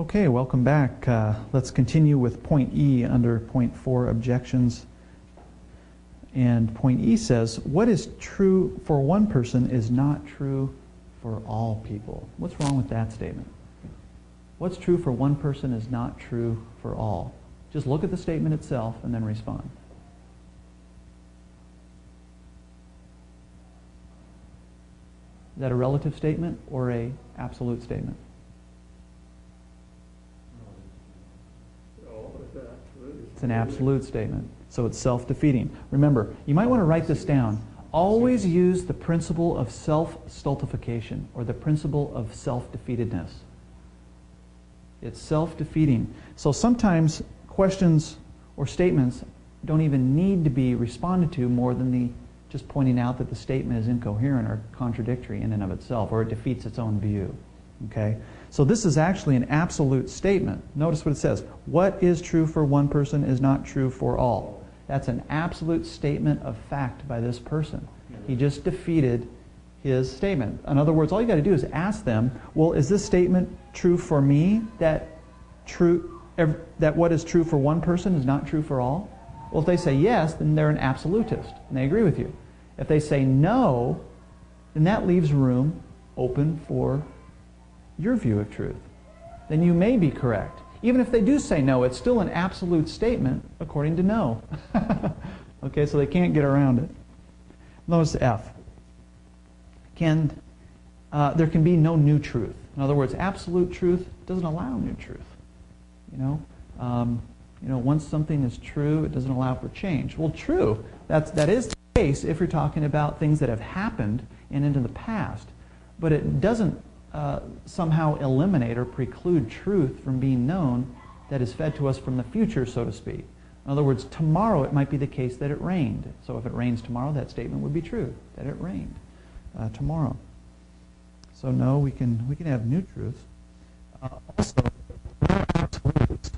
Okay, welcome back. Let's continue with point E under point 4, objections. And point E says, what is true for one person is not true for all people. What's wrong with that statement? What's true for one person is not true for all. Just look at the statement itself and then respond. Is that a relative statement or an absolute statement? It's an absolute statement. So it's self-defeating. Remember, you might want to write this down. Always use the principle of self-stultification or the principle of self-defeatedness. It's self-defeating. So sometimes questions or statements don't even need to be responded to more than just pointing out that the statement is incoherent or contradictory in and of itself, or it defeats its own view. Okay? So this is actually an absolute statement. Notice what it says. What is true for one person is not true for all. That's an absolute statement of fact by this person. He just defeated his statement. In other words, all you got to do is ask them, well, is this statement true for me, that what is true for one person is not true for all? Well, if they say yes, then they're an absolutist, and they agree with you. If they say no, then that leaves room open for your view of truth. Then you may be correct. Even if they do say no, it's still an absolute statement according to no. Okay, so they can't get around it. Notice F. There can be no new truth. In other words, absolute truth doesn't allow new truth. Once something is true, it doesn't allow for change. Well, true. That is the case if you're talking about things that have happened and into the past. But it doesn't somehow eliminate or preclude truth from being known that is fed to us from the future, so to speak. In other words, tomorrow it might be the case that it rained. So if it rains tomorrow, that statement would be true, that it rained tomorrow. So no, we can have new truths. Also, absolutes.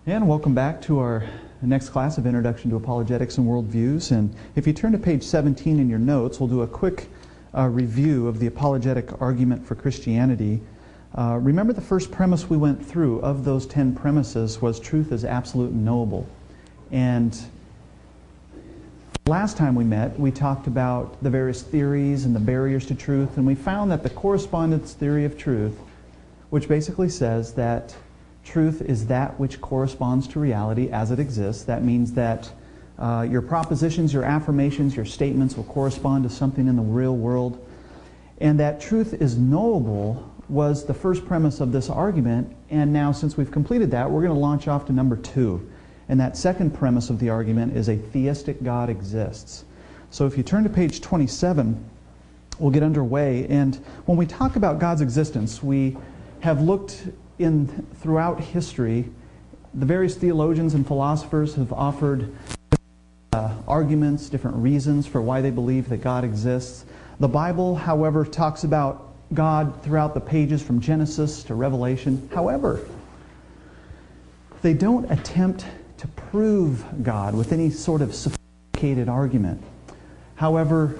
And welcome back to our next class of Introduction to Apologetics and Worldviews. And if you turn to page 17 in your notes, we'll do a quick review of the apologetic argument for Christianity. Remember the first premise we went through of those 10 premises was truth is absolute and knowable. And last time we met, we talked about the various theories and the barriers to truth, and we found that the correspondence theory of truth, which basically says that truth is that which corresponds to reality as it exists. That means that your propositions, your affirmations, your statements will correspond to something in the real world. And that truth is knowable was the first premise of this argument. And now, since we've completed that, we're going to launch off to number 2. And that second premise of the argument is a theistic God exists. So if you turn to page 27, we'll get underway. And when we talk about God's existence, we have looked throughout history. The various theologians and philosophers have offered arguments, different reasons for why they believe that God exists. The Bible, however, talks about God throughout the pages from Genesis to Revelation. However, they don't attempt to prove God with any sort of sophisticated argument. However,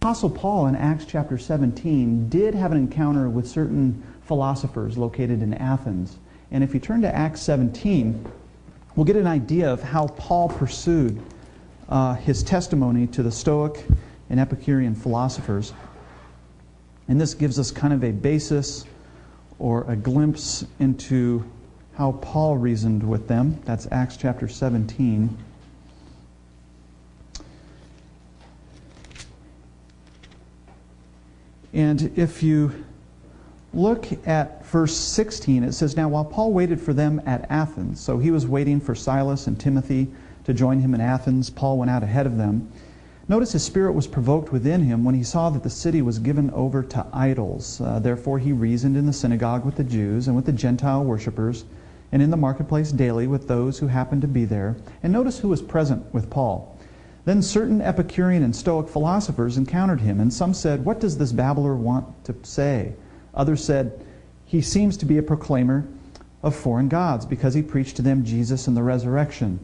Apostle Paul in Acts chapter 17 did have an encounter with certain philosophers located in Athens. And if you turn to Acts 17, we'll get an idea of how Paul pursued his testimony to the Stoic and Epicurean philosophers. And this gives us kind of a basis or a glimpse into how Paul reasoned with them. That's Acts chapter 17. And if you look at verse 16, it says, "Now while Paul waited for them at Athens," so he was waiting for Silas and Timothy to join him in Athens. Paul went out ahead of them. Notice his spirit was provoked within him when he saw that the city was given over to idols. Therefore he reasoned in the synagogue with the Jews and with the Gentile worshippers, and in the marketplace daily with those who happened to be there. And notice who was present with Paul. Then certain Epicurean and Stoic philosophers encountered him, and some said, "What does this babbler want to say?" Others said, "He seems to be a proclaimer of foreign gods, because he preached to them Jesus and the resurrection."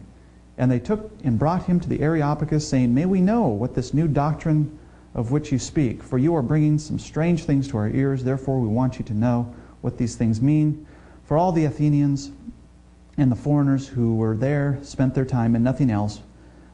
And they took and brought him to the Areopagus, saying, "May we know what this new doctrine of which you speak? For you are bringing some strange things to our ears. Therefore we want you to know what these things mean." For all the Athenians and the foreigners who were there spent their time in nothing else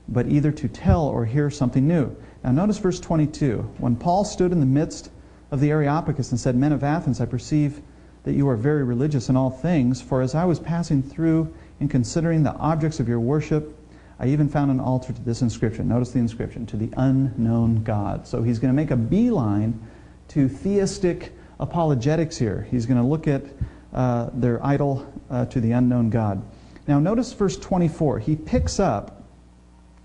but either to tell or hear something new. Now notice verse 22. "When Paul stood in the midst of the Areopagus and said, 'Men of Athens, I perceive that you are very religious in all things, for as I was passing through and considering the objects of your worship, I even found an altar to this inscription.'" Notice the inscription, "To the unknown God." So he's going to make a beeline to theistic apologetics here. He's going to look at their idol to the unknown God. Now notice verse 24. He picks up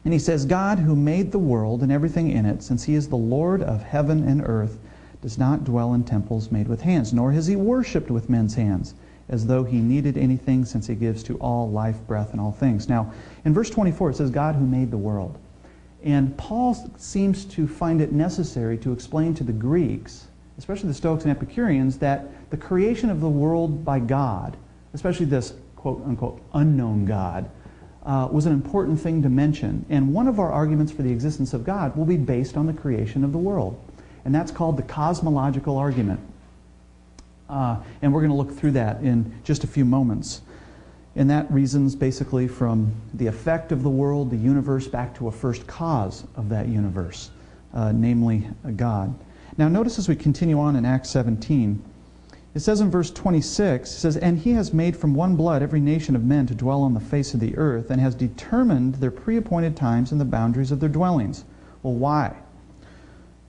and he says, "God who made the world and everything in it, since he is the Lord of heaven and earth, does not dwell in temples made with hands, nor has he worshipped with men's hands, as though he needed anything, since he gives to all life, breath, and all things." Now, in verse 24 it says, "God who made the world." And Paul seems to find it necessary to explain to the Greeks, especially the Stoics and Epicureans, that the creation of the world by God, especially this quote-unquote unknown God, was an important thing to mention. And one of our arguments for the existence of God will be based on the creation of the world. And that's called the cosmological argument. And we're going to look through that in just a few moments. And that reasons basically from the effect of the world, the universe, back to a first cause of that universe, namely God. Now notice as we continue on in Acts 17, it says in verse 26, it says, "And he has made from one blood every nation of men to dwell on the face of the earth, and has determined their pre-appointed times and the boundaries of their dwellings." Well, why?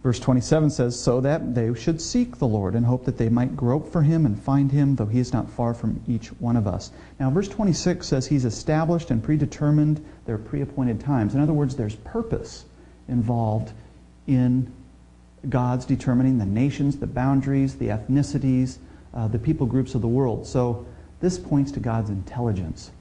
Verse 27 says, "So that they should seek the Lord and hope that they might grope for him and find him, though he is not far from each one of us." Now verse 26 says he's established and predetermined their pre-appointed times. In other words, there's purpose involved in God's determining the nations, the boundaries, the ethnicities, the people groups of the world. So this points to God's intelligence.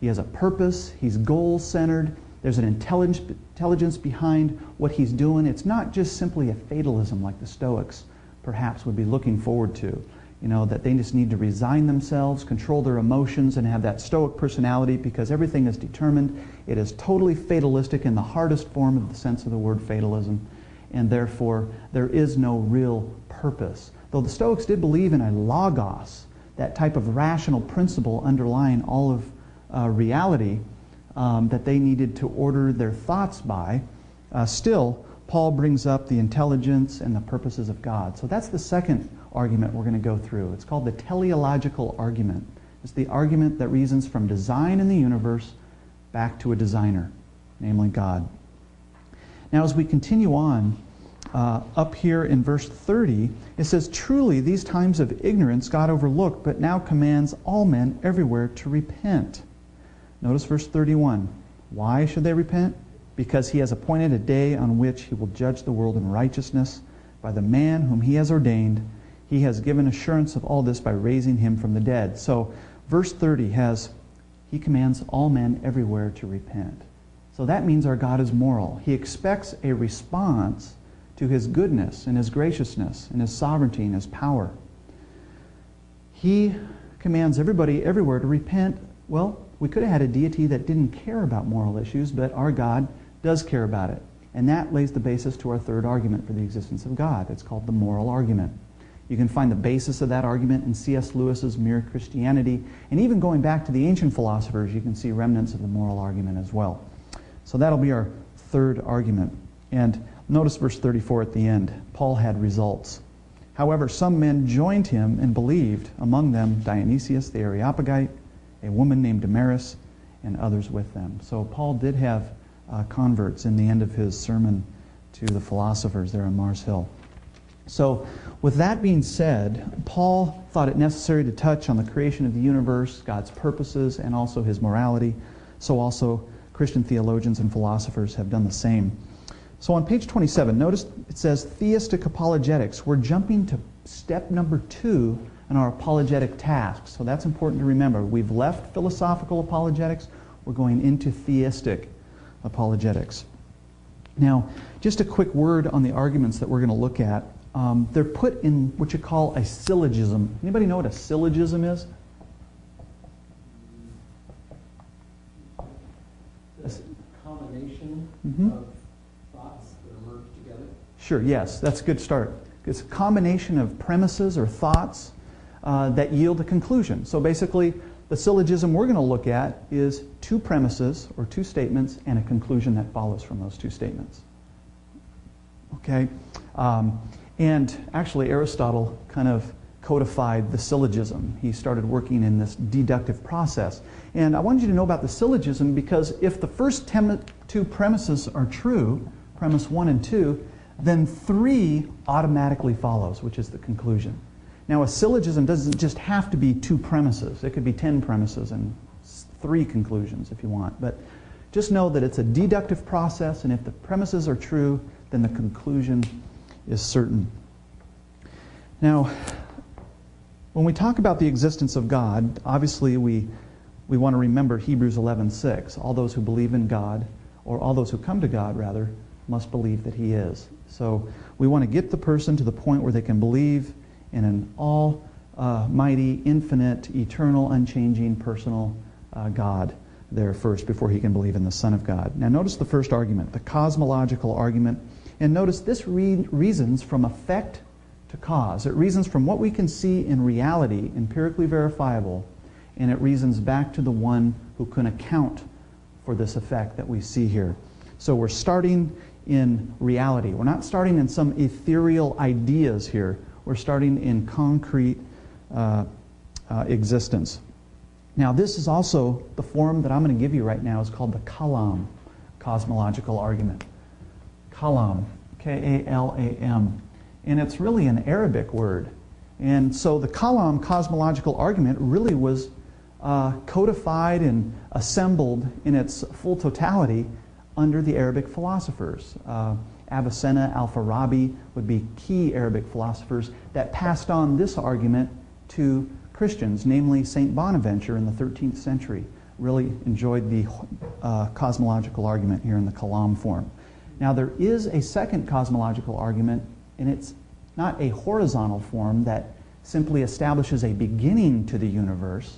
He has a purpose. He's goal-centered. There's an intelligence behind what he's doing. It's not just simply a fatalism like the Stoics perhaps would be looking forward to. that they just need to resign themselves, control their emotions, and have that stoic personality because everything is determined. It is totally fatalistic in the hardest form of the sense of the word fatalism, and therefore there is no real purpose. Though the Stoics did believe in a logos, that type of rational principle underlying all of reality that they needed to order their thoughts by, still, Paul brings up the intelligence and the purposes of God. So that's the second argument we're going to go through. It's called the teleological argument. It's the argument that reasons from design in the universe back to a designer, namely God. Now, as we continue on, up here in verse 30, it says, "Truly, these times of ignorance God overlooked, but now commands all men everywhere to repent." Notice verse 31. Why should they repent? Because he has appointed a day on which he will judge the world in righteousness by the man whom he has ordained. He has given assurance of all this by raising him from the dead. So verse 30 has, he commands all men everywhere to repent. So that means our God is moral. He expects a response to his goodness and his graciousness and his sovereignty and his power. He commands everybody everywhere to repent. Well, we could have had a deity that didn't care about moral issues, but our God does care about it. And that lays the basis to our third argument for the existence of God. It's called the moral argument. You can find the basis of that argument in C.S. Lewis's Mere Christianity, and even going back to the ancient philosophers, you can see remnants of the moral argument as well. So that'll be our third argument. And notice verse 34 at the end. Paul had results. However, some men joined him and believed, among them Dionysius the Areopagite, a woman named Damaris, and others with them. So Paul did have converts in the end of his sermon to the philosophers there on Mars Hill. So with that being said, Paul thought it necessary to touch on the creation of the universe, God's purposes, and also his morality. So also Christian theologians and philosophers have done the same. So on page 27, notice it says theistic apologetics. We're jumping to step number 2 in our apologetic tasks. So that's important to remember. We've left philosophical apologetics. We're going into theistic apologetics. Now, just a quick word on the arguments that we're going to look at. They're put in what you call a syllogism. Anybody know what a syllogism is? It's a combination of thoughts that are merged together. Sure, yes, that's a good start. It's a combination of premises or thoughts that yield a conclusion. So basically, the syllogism we're going to look at is 2 premises or 2 statements and a conclusion that follows from those 2 statements. Okay? And actually, Aristotle kind of codified the syllogism. He started working in this deductive process. And I wanted you to know about the syllogism because if the first 2 premises are true, premise 1 and 2, then 3 automatically follows, which is the conclusion. Now, a syllogism doesn't just have to be 2 premises. It could be 10 premises and 3 conclusions if you want. But just know that it's a deductive process, and if the premises are true, then the conclusion is certain. Now, when we talk about the existence of God, obviously we want to remember Hebrews 11:6. All those who believe in God, or all those who come to God, rather, must believe that He is. So we want to get the person to the point where they can believe in an almighty, infinite, eternal, unchanging, personal God there first before he can believe in the Son of God. Now notice the first argument, the cosmological argument. And notice this reasons from effect to cause. It reasons from what we can see in reality, empirically verifiable, and it reasons back to the one who can account for this effect that we see here. So we're starting in reality. We're not starting in some ethereal ideas here. We're starting in concrete existence. Now this is also the form that I'm going to give you right now is called the Kalam cosmological argument. Kalam, K-A-L-A-M. And it's really an Arabic word. And so the Kalam cosmological argument really was codified and assembled in its full totality under the Arabic philosophers. Avicenna, Al-Farabi would be key Arabic philosophers that passed on this argument to Christians, namely St. Bonaventure in the 13th century. Really enjoyed the cosmological argument here in the Kalam form. Now there is a second cosmological argument, and it's not a horizontal form that simply establishes a beginning to the universe,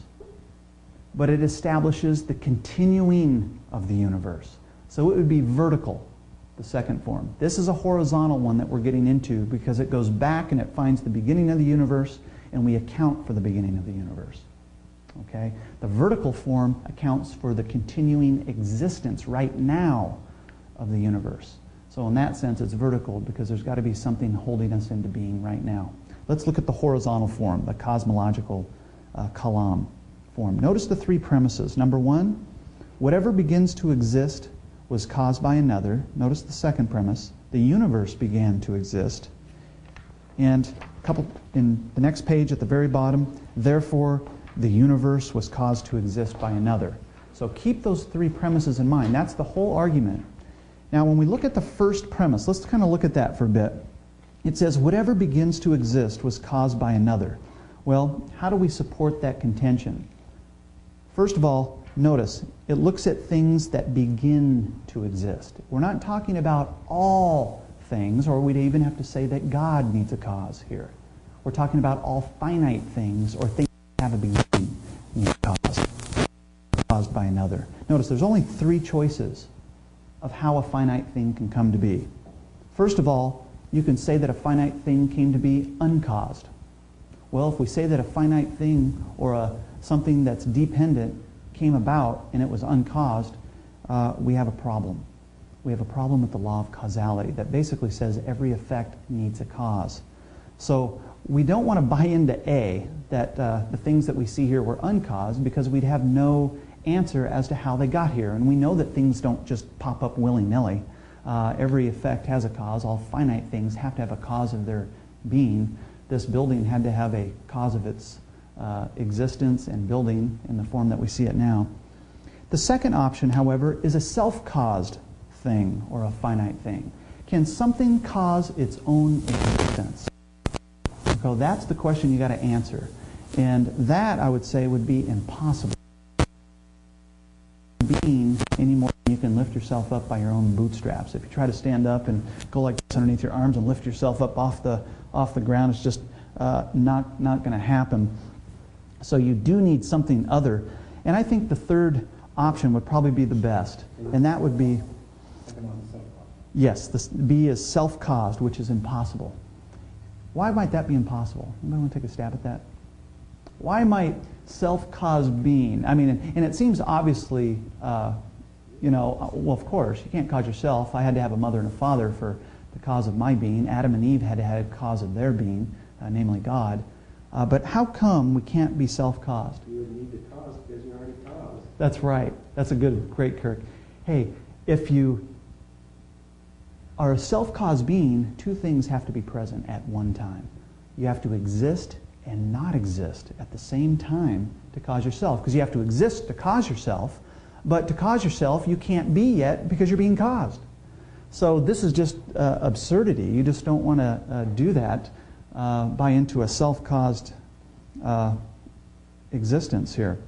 but it establishes the continuing of the universe. So it would be vertical, the second form. This is a horizontal one that we're getting into because it goes back and it finds the beginning of the universe, and we account for the beginning of the universe. Okay? The vertical form accounts for the continuing existence right now of the universe. So in that sense, it's vertical because there's got to be something holding us into being right now. Let's look at the horizontal form, the cosmological kalam form. Notice the three premises. Number one, whatever begins to exist was caused by another. Notice the second premise, the universe began to exist. And in the next page at the very bottom, therefore the universe was caused to exist by another. So keep those three premises in mind. That's the whole argument. Now when we look at the first premise, let's kind of look at that for a bit. It says, whatever begins to exist was caused by another. Well, how do we support that contention? First of all, notice, it looks at things that begin to exist. We're not talking about all things, or we'd even have to say that God needs a cause here. We're talking about all finite things, or things that have a beginning, need a cause, caused by another. Notice, there's only three choices of how a finite thing can come to be. First of all, you can say that a finite thing came to be uncaused. Well, if we say that a finite thing or something that's dependent came about and it was uncaused, we have a problem. We have a problem with the law of causality that basically says every effect needs a cause. So we don't want to buy into A, that the things that we see here were uncaused, because we'd have no answer as to how they got here. And we know that things don't just pop up willy-nilly. Every effect has a cause. All finite things have to have a cause of their being. This building had to have a cause of its existence and building in the form that we see it now. The second option, however, is a self-caused thing or a finite thing. Can something cause its own existence? So that's the question you got to answer. And that, I would say, would be impossible. Being any more than you can lift yourself up by your own bootstraps. If you try to stand up and go like this underneath your arms and lift yourself up off the ground, it's just not going to happen. So you do need something other. And I think the third option would probably be the best. And that would be, yes, this B is self-caused, which is impossible. Why might that be impossible? Anybody want to take a stab at that? Why might self-caused being, I mean, and it seems obviously, well, of course, you can't cause yourself. I had to have a mother and a father for the cause of my being. Adam and Eve had to have a cause of their being, namely God. But how come we can't be self-caused? You would need the cause because you're already caused. That's right. That's a great Kirk. Hey, if you are a self-caused being, two things have to be present at one time. You have to exist and not exist at the same time to cause yourself. Because you have to exist to cause yourself, but to cause yourself you can't be yet because you're being caused. So this is just absurdity. You just don't want to do that, buy into a self-caused existence here.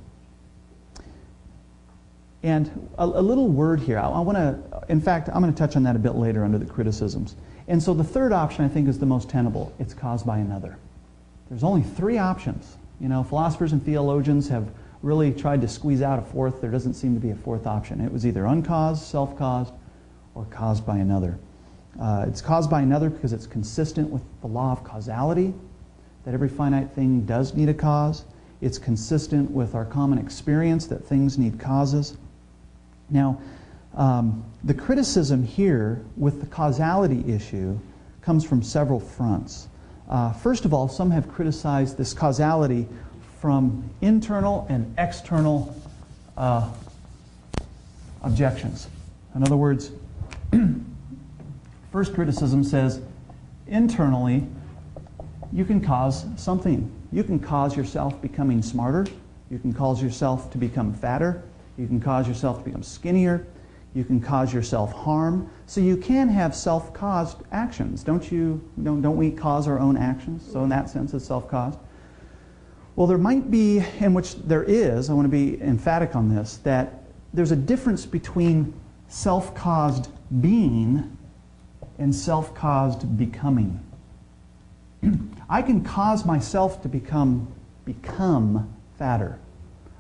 And a little word here. I want to, in fact, I'm going to touch on that a bit later under the criticisms. And so the third option I think is the most tenable. It's caused by another. There's only three options. Philosophers and theologians have really tried to squeeze out a fourth. There doesn't seem to be a fourth option. It was either uncaused, self-caused, or caused by another. It's caused by another because it's consistent with the law of causality, that every finite thing does need a cause. It's consistent with our common experience that things need causes. Now, the criticism here with the causality issue comes from several fronts. First of all, some have criticized this causality from internal and external objections. In other words, first criticism says, internally, you can cause something. You can cause yourself becoming smarter. You can cause yourself to become fatter. You can cause yourself to become skinnier. You can cause yourself harm. So you can have self-caused actions. Don't we cause our own actions? So in that sense, it's self-caused. Well, there might be, in which there is, I want to be emphatic on this, that there's a difference between self-caused being and self-caused becoming. I can cause myself to become fatter.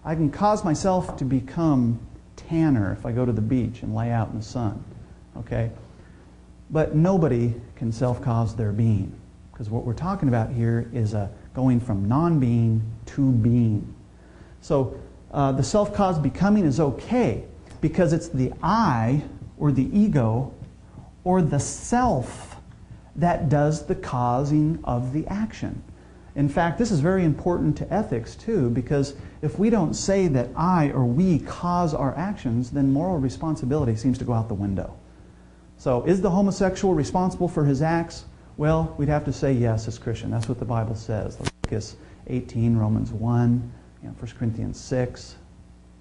I can cause myself to become tanner if I go to the beach and lay out in the sun. Okay? But nobody can self-cause their being. Because what we're talking about here is going from non-being to being. So the self-caused becoming is okay because it's the I or the ego or the self that does the causing of the action. In fact, this is very important to ethics too, because if we don't say that I or we cause our actions, then moral responsibility seems to go out the window. So is the homosexual responsible for his acts? Well, we'd have to say yes as Christian. That's what the Bible says. Leviticus 18, Romans 1, 1 Corinthians 6,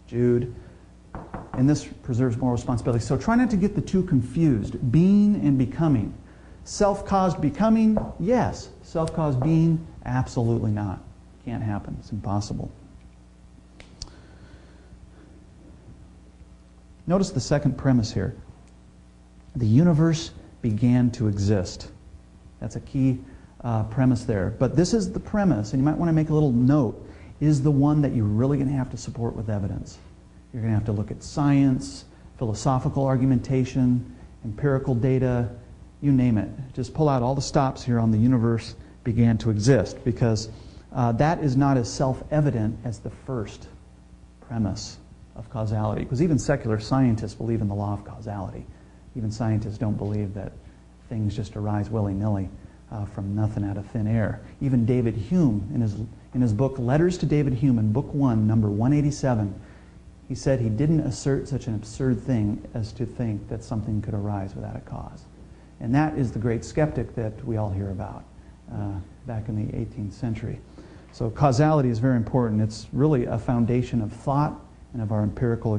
Jude. And this preserves moral responsibility. So try not to get the two confused, being and becoming. Self-caused becoming, yes. Self-caused being, absolutely not. Can't happen. It's impossible. Notice the second premise here. The universe began to exist. That's a key premise there. But this is the premise, and you might want to make a little note, is the one that you're really going to have to support with evidence. You're going to have to look at science, philosophical argumentation, empirical data, you name it. Just pull out all the stops here on the universe began to exist, because that is not as self-evident as the first premise of causality. Because even secular scientists believe in the law of causality. Even scientists don't believe that things just arise willy-nilly from nothing out of thin air. Even David Hume, in his book Letters to David Hume, in Book 1, number 187, he said he didn't assert such an absurd thing as to think that something could arise without a cause. And that is the great skeptic that we all hear about back in the 18th century. So causality is very important. It's really a foundation of thought and of our empirical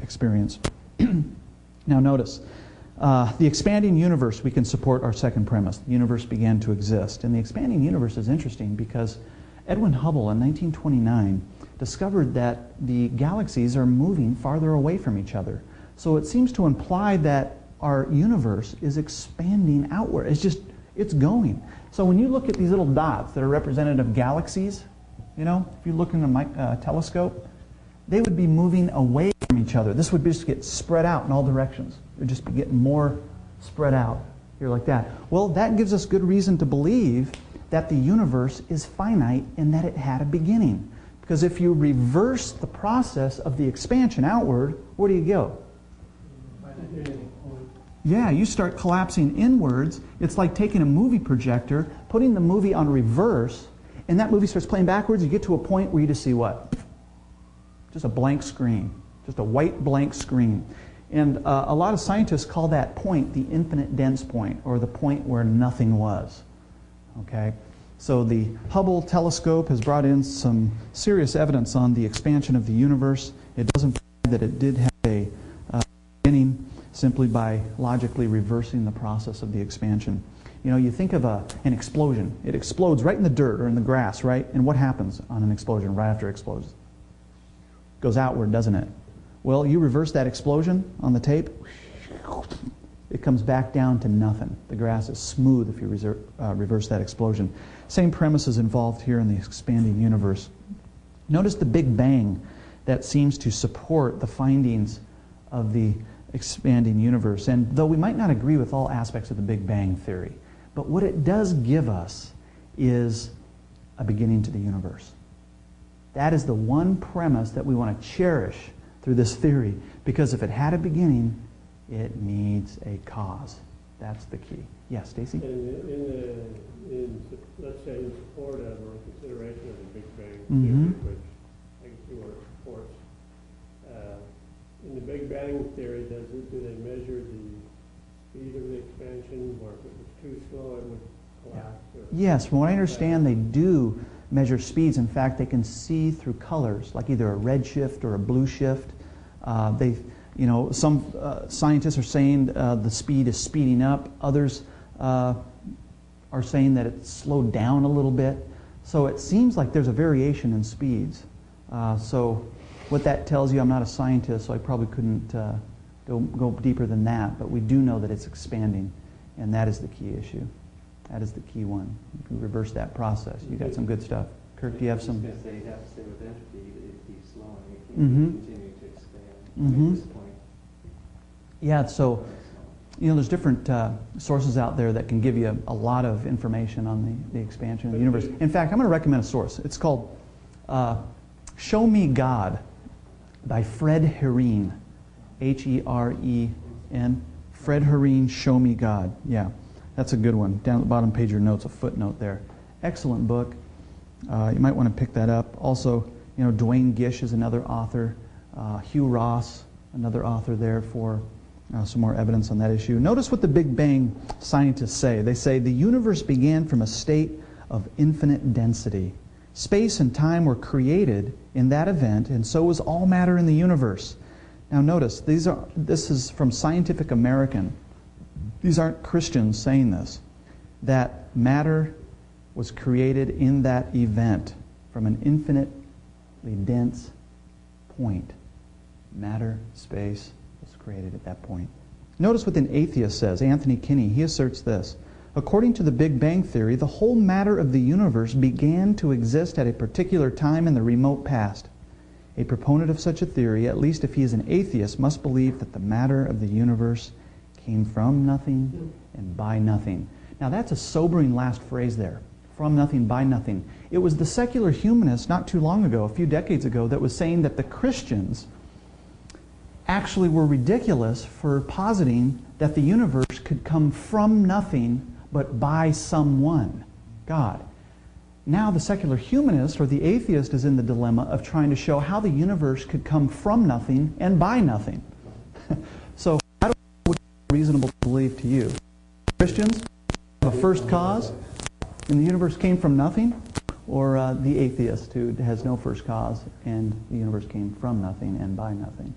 experience. Now notice, the expanding universe, we can support our second premise. The universe began to exist. And the expanding universe is interesting because Edwin Hubble in 1929 discovered that the galaxies are moving farther away from each other. So it seems to imply that our universe is expanding outward. It's going. So when you look at these little dots that are representative of galaxies, if you look in a telescope, they would be moving away from each other. This would just get spread out in all directions. It would just be getting more spread out here like that. Well, that gives us good reason to believe that the universe is finite and that it had a beginning. Because if you reverse the process of the expansion outward, where do you go? Yeah, you start collapsing inwards. It's like taking a movie projector, putting the movie on reverse, and that movie starts playing backwards. You get to a point where you just see what? Just a blank screen. Just a white blank screen. And a lot of scientists call that point the infinite dense point, or the point where nothing was. Okay? So the Hubble telescope has brought in some serious evidence on the expansion of the universe. It doesn't prove that it did have a beginning simply by logically reversing the process of the expansion. You think of an explosion. It explodes right in the dirt or in the grass, right? And what happens on an explosion right after it explodes? It goes outward, doesn't it? Well, you reverse that explosion on the tape, it comes back down to nothing. The grass is smooth if you reverse that explosion. Same premise is involved here in the expanding universe. Notice the Big Bang that seems to support the findings of the expanding universe. And though we might not agree with all aspects of the Big Bang theory, but what it does give us is a beginning to the universe. That is the one premise that we want to cherish through this theory, because if it had a beginning, it needs a cause. That's the key. Yes, Stacy? Let's say in support of or in consideration of the Big Bang Mm-hmm. theory, which I can see where it supports. In the Big Bang theory, do they measure the speed of the expansion, or if it was too slow, it would collapse? Yes, from what I understand, they do measure speeds. In fact, they can see through colors, like either a red shift or a blue shift. Some scientists are saying the speed is speeding up. Others are saying that it's slowed down a little bit. So it seems like there's a variation in speeds. So what that tells you, I'm not a scientist, so I probably couldn't go deeper than that. But we do know that it's expanding, and that is the key issue. That is the key one. If you reverse that process, you got some good stuff. Kirk, do you have some? I was going to say you'd have to stay with entropy, it'd be slowing. It can't Mm-hmm. continue to expand Mm-hmm. at this point. Yeah, so, there's different sources out there that can give you a lot of information on the expansion of the universe. In fact, I'm going to recommend a source. It's called Show Me God by Fred Hereen, H-E-R-E-N. Fred Hereen, Show Me God. Yeah, that's a good one. Down at the bottom page of your notes, a footnote there. Excellent book. You might want to pick that up. Also, Dwayne Gish is another author. Hugh Ross, another author there for some more evidence on that issue. Notice what the Big Bang scientists say. They say the universe began from a state of infinite density. Space and time were created in that event, and so was all matter in the universe. Now notice, this is from Scientific American. These aren't Christians saying this. That matter was created in that event from an infinitely dense point. Matter, space was created at that point. Notice what an atheist says. Anthony Kinney, he asserts this. According to the Big Bang Theory, the whole matter of the universe began to exist at a particular time in the remote past. A proponent of such a theory, at least if he is an atheist, must believe that the matter of the universe came from nothing and by nothing. Now that's a sobering last phrase there. From nothing, by nothing. It was the secular humanists not too long ago, a few decades ago, that was saying that the Christians actually were ridiculous for positing that the universe could come from nothing but by someone, God. Now the secular humanist or the atheist is in the dilemma of trying to show how the universe could come from nothing and by nothing. So how do what is reasonable to believe to you? Christians have a first cause and the universe came from nothing? Or the atheist who has no first cause and the universe came from nothing and by nothing?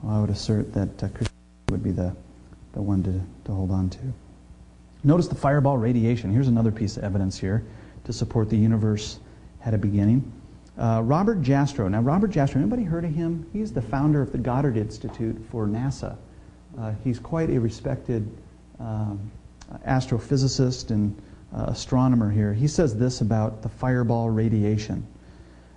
Well, I would assert that Christianity would be the one to hold on to. Notice the fireball radiation. Here's another piece of evidence here to support the universe had a beginning. Robert Jastrow. Now, Robert Jastrow, anybody heard of him? He's the founder of the Goddard Institute for NASA. He's quite a respected astrophysicist and astronomer here. He says this about the fireball radiation.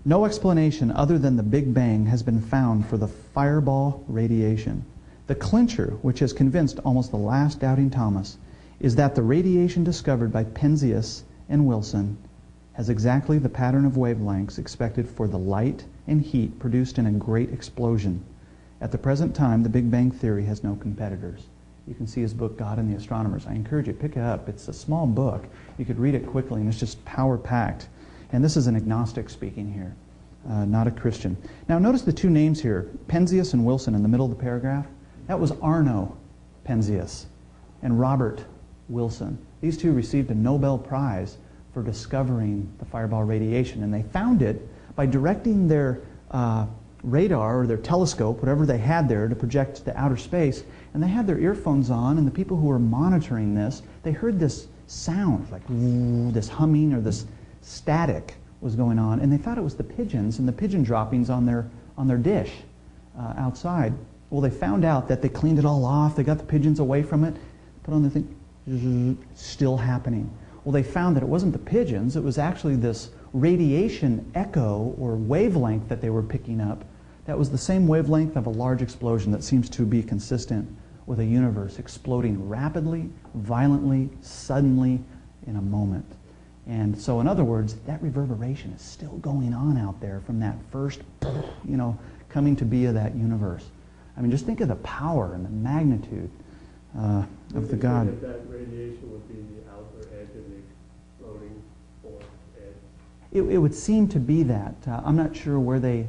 No explanation other than the Big Bang has been found for the fireball radiation. The clincher, which has convinced almost the last doubting Thomas, is that the radiation discovered by Penzias and Wilson has exactly the pattern of wavelengths expected for the light and heat produced in a great explosion. At the present time, the Big Bang Theory has no competitors. You can see his book, God and the Astronomers. I encourage you to pick it up. It's a small book. You could read it quickly, and it's just power-packed. And this is an agnostic speaking here, not a Christian. Now, notice the two names here, Penzias and Wilson in the middle of the paragraph. That was Arno Penzias and Robert Wilson. These two received a Nobel Prize for discovering the fireball radiation, and they found it by directing their radar or their telescope, whatever they had there, to project to outer space, and they had their earphones on, and the people who were monitoring this, they heard this sound, like this humming or this static was going on, and they thought it was the pigeons and the pigeon droppings on their dish outside. Well, they found out that they cleaned it all off, they got the pigeons away from it, put on the thing, still happening. Well, they found that it wasn't the pigeons, it was actually this radiation echo or wavelength that they were picking up. That was the same wavelength of a large explosion that seems to be consistent with a universe exploding rapidly, violently, suddenly, in a moment. And so, in other words, that reverberation is still going on out there from that first, coming to be of that universe. I mean, just think of the power and the magnitude of the God. That radiation would be the outer edge of the exploding fourth edge. It would seem to be that. I'm not sure where they,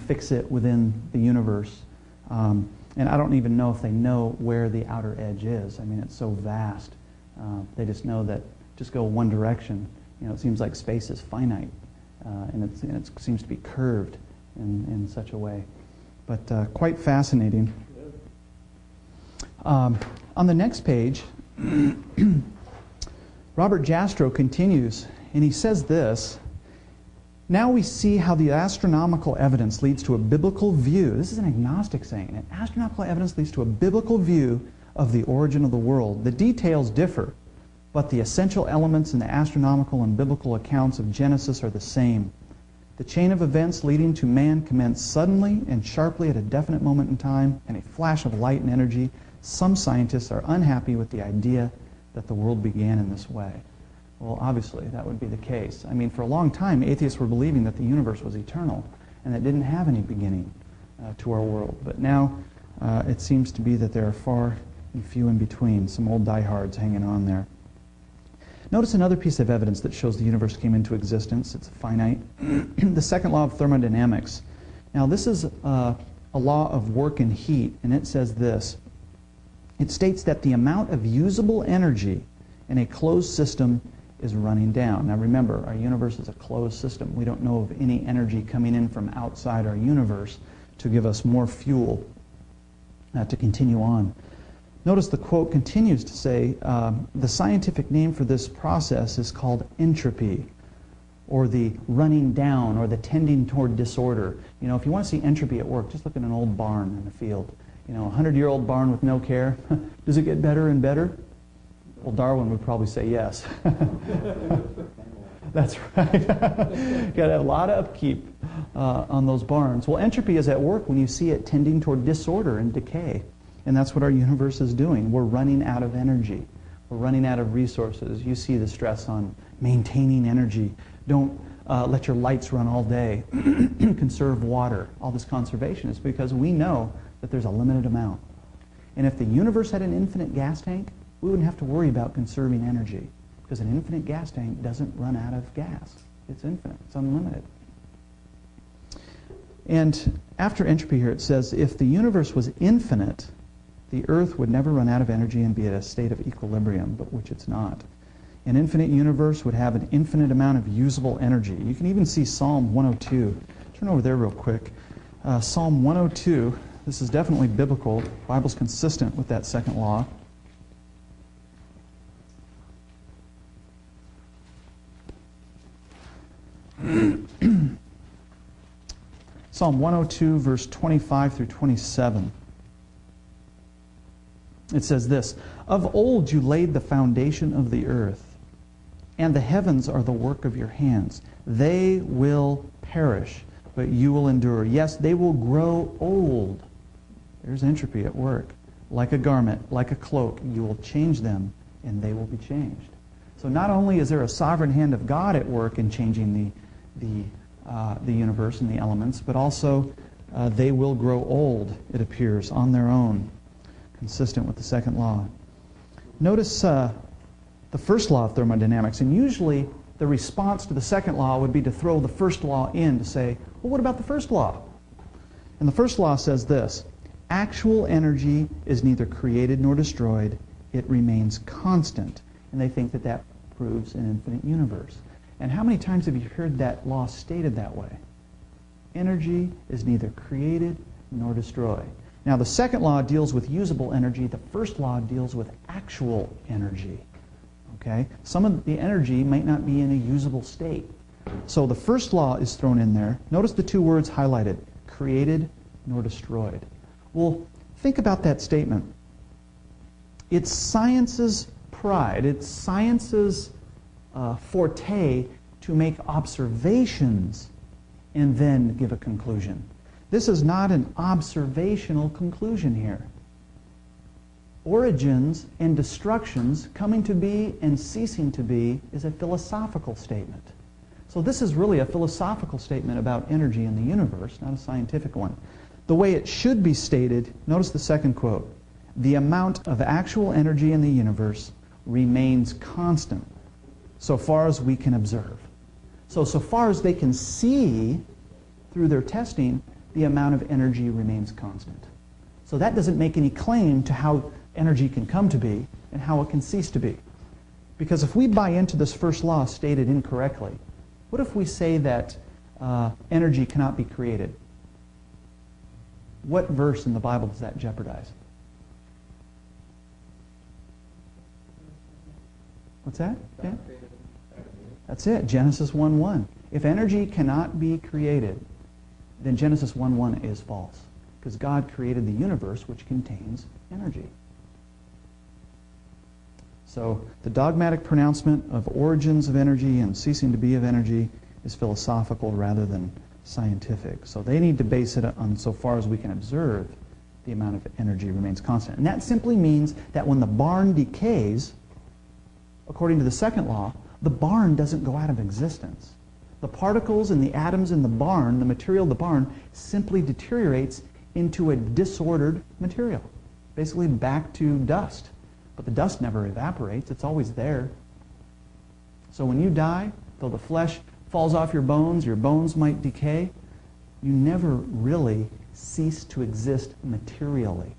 fix it within the universe. And I don't even know if they know where the outer edge is. I mean, it's so vast. They just know that just go one direction. It seems like space is finite, and it seems to be curved in such a way. But quite fascinating. On the next page, Robert Jastrow continues, and he says this: now we see how the astronomical evidence leads to a biblical view. This is an agnostic saying. And astronomical evidence leads to a biblical view of the origin of the world. The details differ, but the essential elements in the astronomical and biblical accounts of Genesis are the same. The chain of events leading to man commenced suddenly and sharply at a definite moment in time, in a flash of light and energy. Some scientists are unhappy with the idea that the world began in this way. Well, obviously, that would be the case. I mean, for a long time, atheists were believing that the universe was eternal and that it didn't have any beginning to our world. But now, it seems to be that there are far and few in between, some old diehards hanging on there. Notice another piece of evidence that shows the universe came into existence. It's finite. The second law of thermodynamics. Now, this is a law of work and heat, and it says this. It states that the amount of usable energy in a closed system is running down. Now, remember, our universe is a closed system. We don't know of any energy coming in from outside our universe to give us more fuel to continue on. Notice the quote continues to say, the scientific name for this process is called entropy, or the running down, or the tending toward disorder. You know, if you want to see entropy at work, just look at an old barn in the field. You know, a 100-year-old barn with no care. Does it get better and better? Well, Darwin would probably say yes. That's right. Got to have a lot of upkeep on those barns. Well, entropy is at work when you see it tending toward disorder and decay. And that's what our universe is doing. We're running out of energy. We're running out of resources. You see the stress on maintaining energy. Don't let your lights run all day. Conserve water. All this conservation is because we know that there's a limited amount. And if the universe had an infinite gas tank, we wouldn't have to worry about conserving energy, because an infinite gas tank doesn't run out of gas. It's infinite. It's unlimited. And after entropy here, it says, if the universe was infinite, the earth would never run out of energy and be at a state of equilibrium, but which it's not. An infinite universe would have an infinite amount of usable energy. You can even see Psalm 102. Turn over there real quick. Psalm 102, this is definitely biblical. The Bible's consistent with that second law. Psalm 102, verse 25 through 27. It says this, of old you laid the foundation of the earth, and the heavens are the work of your hands. They will perish, but you will endure. Yes, they will grow old. There's entropy at work. Like a garment, like a cloak, you will change them, and they will be changed. So not only is there a sovereign hand of God at work in changing the universe and the elements, but also they will grow old, it appears, on their own, consistent with the second law. Notice the first law of thermodynamics, and usually the response to the second law would be to throw the first law in to say, well, what about the first law? And the first law says this, actual energy is neither created nor destroyed, it remains constant. And they think that that proves an infinite universe. And how many times have you heard that law stated that way? Energy is neither created nor destroyed. Now, the second law deals with usable energy. The first law deals with actual energy. Okay? Some of the energy might not be in a usable state. So the first law is thrown in there. Notice the two words highlighted, created nor destroyed. Well, think about that statement. It's science's pride. It's science's forte to make observations and then give a conclusion. This is not an observational conclusion here. Origins and destructions, coming to be and ceasing to be, is a philosophical statement. So this is really a philosophical statement about energy in the universe, not a scientific one. The way it should be stated, notice the second quote, the amount of actual energy in the universe remains constant so far as we can observe. So far as they can see through their testing, the amount of energy remains constant. So that doesn't make any claim to how energy can come to be and how it can cease to be. Because if we buy into this first law stated incorrectly, what if we say that energy cannot be created? What verse in the Bible does that jeopardize? What's that? Yeah? That's it, Genesis 1:1. If energy cannot be created, then Genesis 1:1 is false. Because God created the universe which contains energy. So the dogmatic pronouncement of origins of energy and ceasing to be of energy is philosophical rather than scientific. So they need to base it on, so far as we can observe, the amount of energy remains constant. And that simply means that when the barn decays, according to the second law, the barn doesn't go out of existence. The particles and the atoms in the barn, the material of the barn, simply deteriorates into a disordered material, basically back to dust. But the dust never evaporates. It's always there. So when you die, though the flesh falls off your bones might decay, you never really cease to exist materially.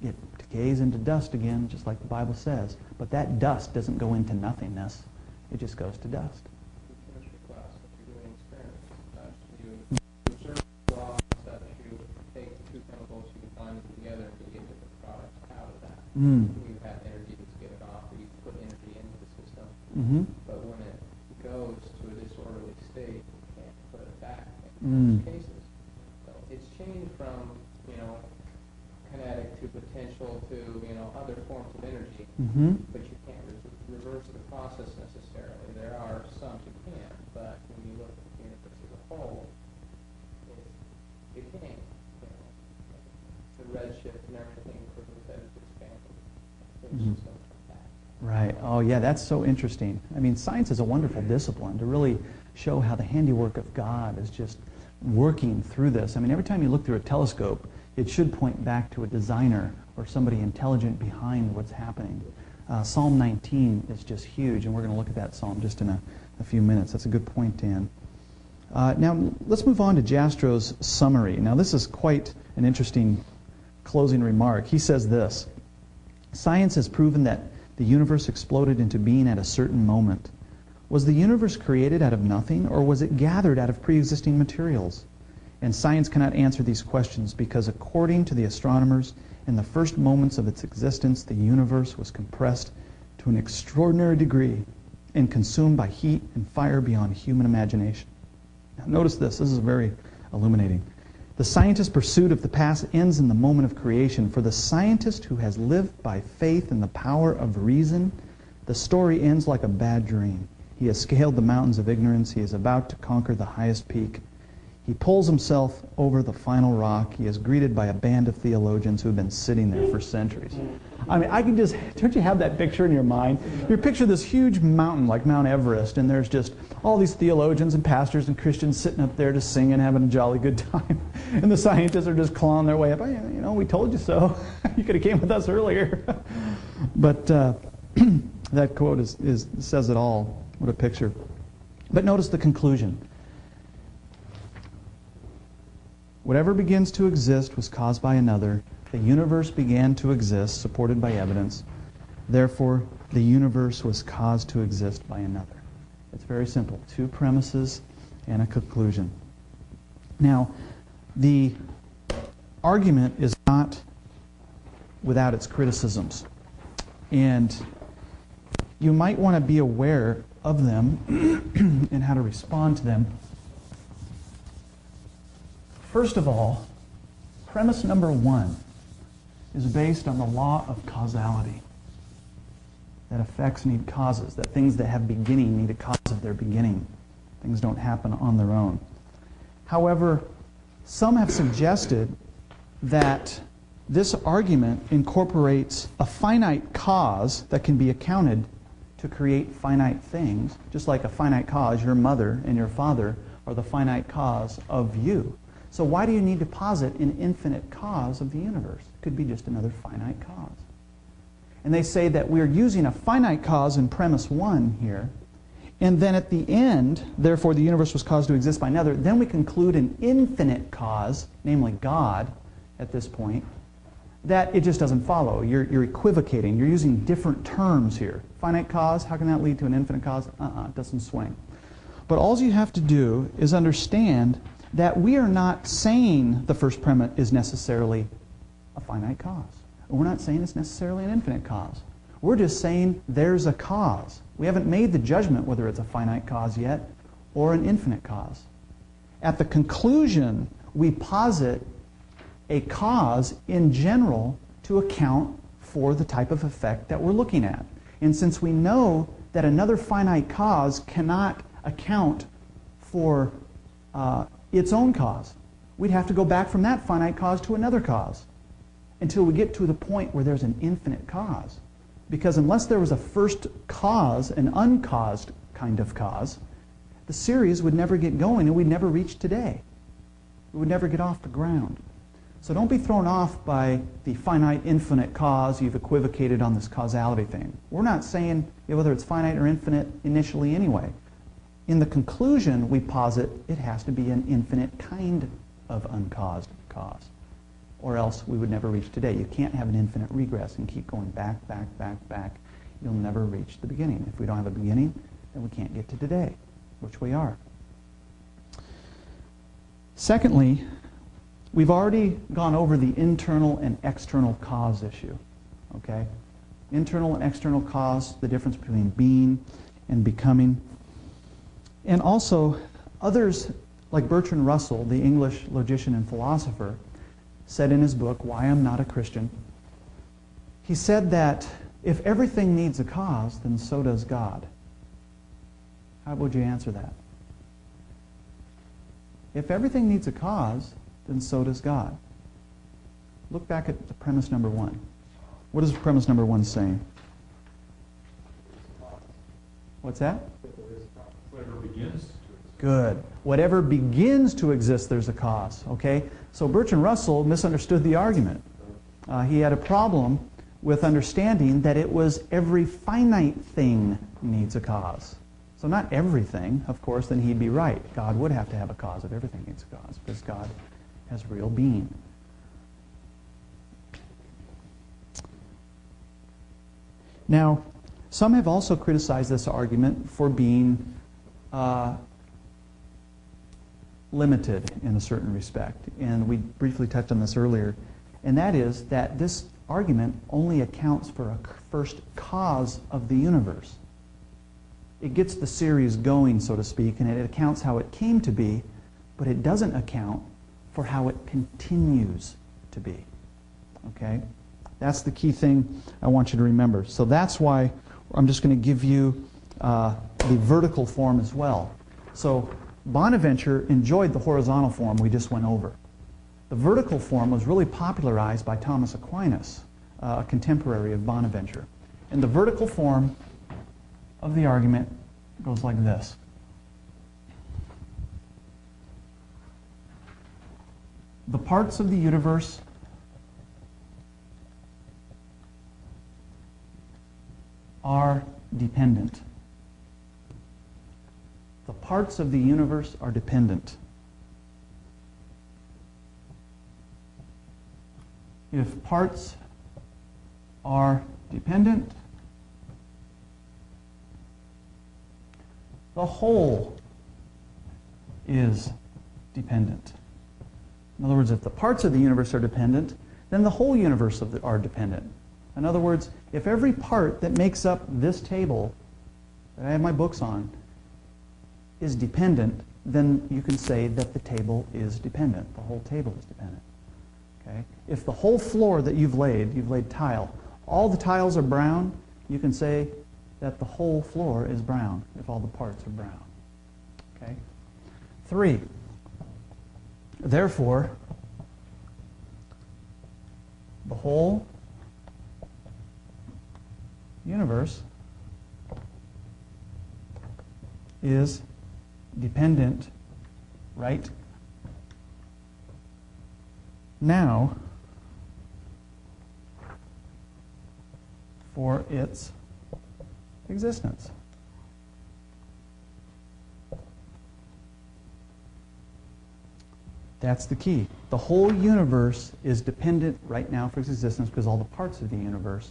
It decays into dust again, just like the Bible says. But that dust doesn't go into nothingness. It just goes to dust. Chemistry class, if you're doing experiments, you observe the law such, you take two chemicals, you combine them together, and you get different products out of that. You have energy that's given off, or you put energy into the system. But when it goes to a disorderly state, you can't put it back in most cases. So it's changed from, kinetic to potential to, other forms of energy. But you can't reverse the process necessarily. There are some you can, but when you look at the universe as a whole, it can't. The redshift and everything proves that it's expanding. Things just don't come back. Right. Oh, yeah, that's so interesting. I mean, science is a wonderful discipline to really show how the handiwork of God is just working through this. I mean, every time you look through a telescope, it should point back to a designer or somebody intelligent behind what's happening. Psalm 19 is just huge, and we're going to look at that psalm just in a few minutes. That's a good point, Dan. Now, let's move on to Jastro's summary. Now, this is quite an interesting closing remark. He says this: science has proven that the universe exploded into being at a certain moment. Was the universe created out of nothing, or was it gathered out of pre-existing materials? And science cannot answer these questions because, according to the astronomers, in the first moments of its existence, the universe was compressed to an extraordinary degree and consumed by heat and fire beyond human imagination. Now, notice this. This is very illuminating. The scientist's pursuit of the past ends in the moment of creation. For the scientist who has lived by faith in the power of reason, the story ends like a bad dream. He has scaled the mountains of ignorance. He is about to conquer the highest peak. He pulls himself over the final rock. He is greeted by a band of theologians who have been sitting there for centuries. I mean, I can just, don't you have that picture in your mind? You picture this huge mountain like Mount Everest, and there's just all these theologians and pastors and Christians sitting up there just singing, having a jolly good time. And the scientists are just clawing their way up. Oh, we told you so. You could have came with us earlier. But that quote says it all. What a picture. But notice the conclusion. Whatever begins to exist was caused by another. The universe began to exist, supported by evidence. Therefore, the universe was caused to exist by another. It's very simple. Two premises and a conclusion. Now, the argument is not without its criticisms. And you might want to be aware of them and how to respond to them. First of all, premise number one is based on the law of causality. That effects need causes, that things that have beginning need a cause of their beginning. Things don't happen on their own. However, some have suggested that this argument incorporates a finite cause that can be accounted to create finite things, just like a finite cause, your mother and your father are the finite cause of you. So why do you need to posit an infinite cause of the universe? It could be just another finite cause. And they say that we're using a finite cause in premise one here, and then at the end, therefore the universe was caused to exist by another, then we conclude an infinite cause, namely God, at this point, that it just doesn't follow. You're equivocating. You're using different terms here. Finite cause, how can that lead to an infinite cause? It doesn't swing. But all you have to do is understand that we are not saying the first premise is necessarily a finite cause. We're not saying it's necessarily an infinite cause. We're just saying there's a cause. We haven't made the judgment whether it's a finite cause yet or an infinite cause. At the conclusion, we posit a cause in general to account for the type of effect that we're looking at. And since we know that another finite cause cannot account for its own cause, we'd have to go back from that finite cause to another cause until we get to the point where there's an infinite cause. Because unless there was a first cause, an uncaused kind of cause, the series would never get going and we'd never reach today. We would never get off the ground. So don't be thrown off by the finite, infinite cause. You've equivocated on this causality thing. We're not saying whether it's finite or infinite initially anyway. In the conclusion, we posit it has to be an infinite kind of uncaused cause, or else we would never reach today. You can't have an infinite regress and keep going back, back, back, back. You'll never reach the beginning. If we don't have a beginning, then we can't get to today, which we are. Secondly, we've already gone over the internal and external cause issue. Okay? Internal and external cause, the difference between being and becoming. And also, others like Bertrand Russell, the English logician and philosopher, said in his book, Why I'm Not a Christian, he said that if everything needs a cause, then so does God. How would you answer that? If everything needs a cause, then so does God. Look back at the premise number 1. What is premise number 1 saying? What's that? Whatever begins to exist. Good. Whatever begins to exist, there's a cause. Okay? So Bertrand Russell misunderstood the argument. He had a problem with understanding that it was every finite thing needs a cause. So not everything, of course, then he'd be right. God would have to have a cause if everything needs a cause, because God has real being. Now, some have also criticized this argument for being limited in a certain respect. And we briefly touched on this earlier. And that is that this argument only accounts for a first cause of the universe. It gets the series going, so to speak, and it accounts how it came to be, but it doesn't account for how it continues to be. Okay? That's the key thing I want you to remember. So that's why I'm just going to give you the vertical form as well. So Bonaventure enjoyed the horizontal form we just went over. The vertical form was really popularized by Thomas Aquinas, a contemporary of Bonaventure. And the vertical form of the argument goes like this. The parts of the universe are dependent. The parts of the universe are dependent. If parts are dependent, the whole is dependent. In other words, if the parts of the universe are dependent, then the whole universe are dependent. In other words, if every part that makes up this table that I have my books on is dependent, then you can say that the table is dependent. The whole table is dependent. Okay? If the whole floor that you've laid tile, all the tiles are brown, you can say that the whole floor is brown if all the parts are brown. Okay? 3. Therefore, the whole universe is dependent right now for its existence. That's the key. The whole universe is dependent right now for its existence because all the parts of the universe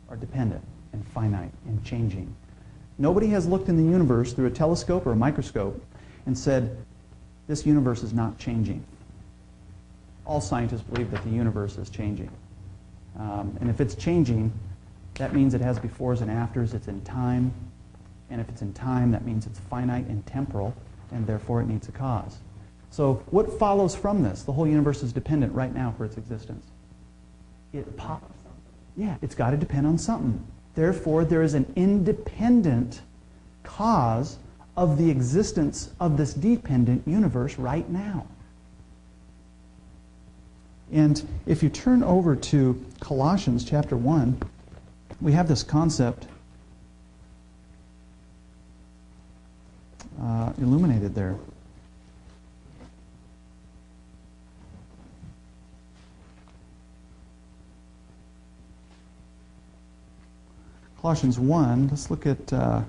are dependent and finite and changing. Nobody has looked in the universe through a telescope or a microscope and said, this universe is not changing. All scientists believe that the universe is changing. And if it's changing, that means it has befores and afters, it's in time. And if it's in time, that means it's finite and temporal, and therefore it needs a cause. So what follows from this? The whole universe is dependent right now for its existence. It's got to depend on something. Therefore, there is an independent cause of the existence of this dependent universe right now. And if you turn over to Colossians chapter 1, we have this concept illuminated there. Colossians 1, let's look at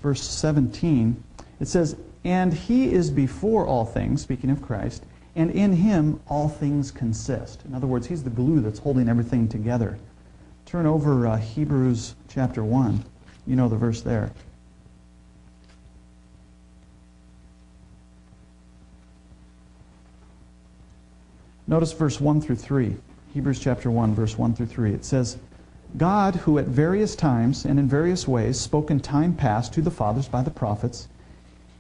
verse 17. It says, "And he is before all things," speaking of Christ, "and in him all things consist." In other words, he's the glue that's holding everything together. Turn over Hebrews chapter 1. You know the verse there. Notice verse 1 through 3. Hebrews chapter 1, verse 1 through 3. It says, "God, who at various times and in various ways spoke in time past to the fathers by the prophets,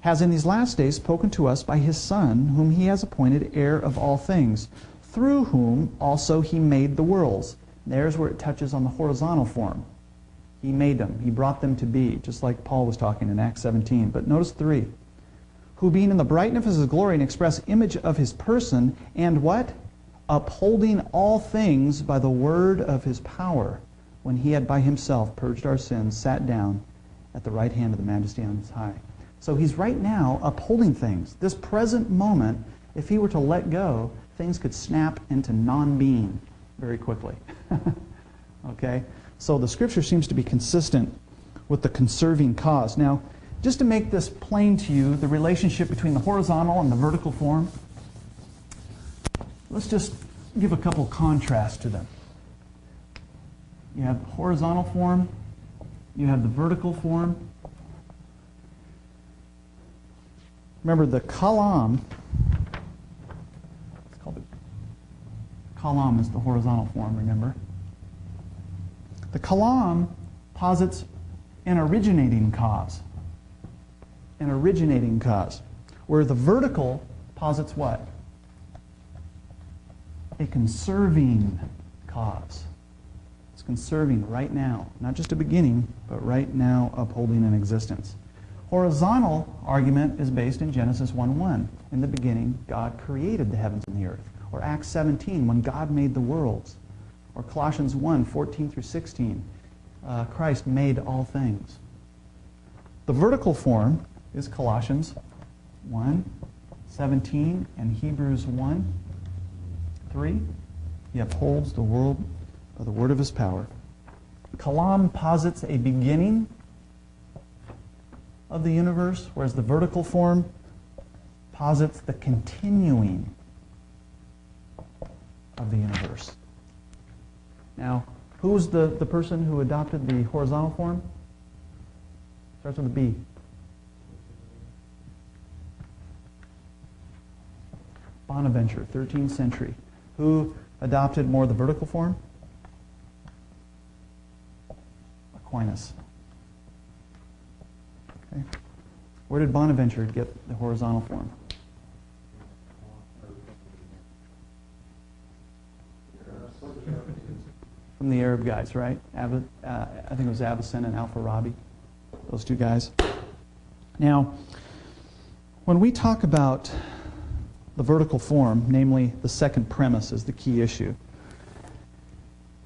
has in these last days spoken to us by his Son, whom he has appointed heir of all things, through whom also he made the worlds." There's where it touches on the horizontal form. He made them. He brought them to be, just like Paul was talking in Acts 17. But notice 3. "Who being in the brightness of his glory and express image of his person, and what? Upholding all things by the word of his power, when he had by himself purged our sins, sat down at the right hand of the majesty on high." So he's right now upholding things. This present moment, if he were to let go, things could snap into non-being very quickly. Okay? So the Scripture seems to be consistent with the conserving cause. Now, just to make this plain to you, the relationship between the horizontal and the vertical form, let's just give a couple contrasts to them. You have the horizontal form, you have the vertical form. Remember, the kalam, it's called the kalam is the horizontal form, remember? The kalam posits an originating cause. An originating cause. Where the vertical posits what? A conserving cause. It's conserving right now. Not just a beginning, but right now upholding an existence. Horizontal argument is based in Genesis 1:1. In the beginning, God created the heavens and the earth. Or Acts 17, when God made the worlds. Or Colossians 1:14 through 16. Christ made all things. The vertical form is Colossians 1:17 and Hebrews 1:3. He upholds the world by the word of his power. Kalam posits a beginning of the universe, whereas the vertical form posits the continuing of the universe. Now, who was the person who adopted the horizontal form? Starts with a B. Bonaventure, 13th century. Who adopted more the vertical form? Aquinas. Okay. Where did Bonaventure get the horizontal form? From the Arab guys, right? I think it was Avicenna and Al-Farabi, those two guys. Now, when we talk about the vertical form, namely the second premise is the key issue.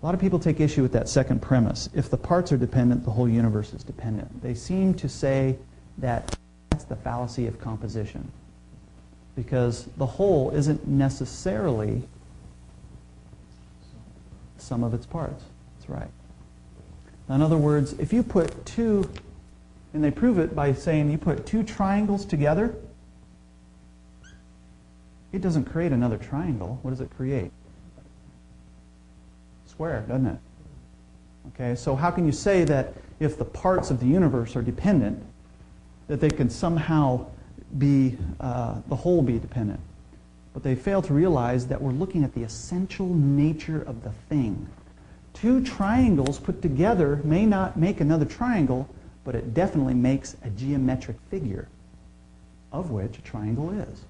A lot of people take issue with that second premise. If the parts are dependent, the whole universe is dependent. They seem to say that that's the fallacy of composition, because the whole isn't necessarily sum of its parts. That's right. In other words, if you put two, and they prove it by saying you put two triangles together, it doesn't create another triangle. What does it create? Square, doesn't it? Okay, so how can you say that if the parts of the universe are dependent, that they can somehow be, the whole be dependent? But they fail to realize that we're looking at the essential nature of the thing. Two triangles put together may not make another triangle, but it definitely makes a geometric figure, of which a triangle is.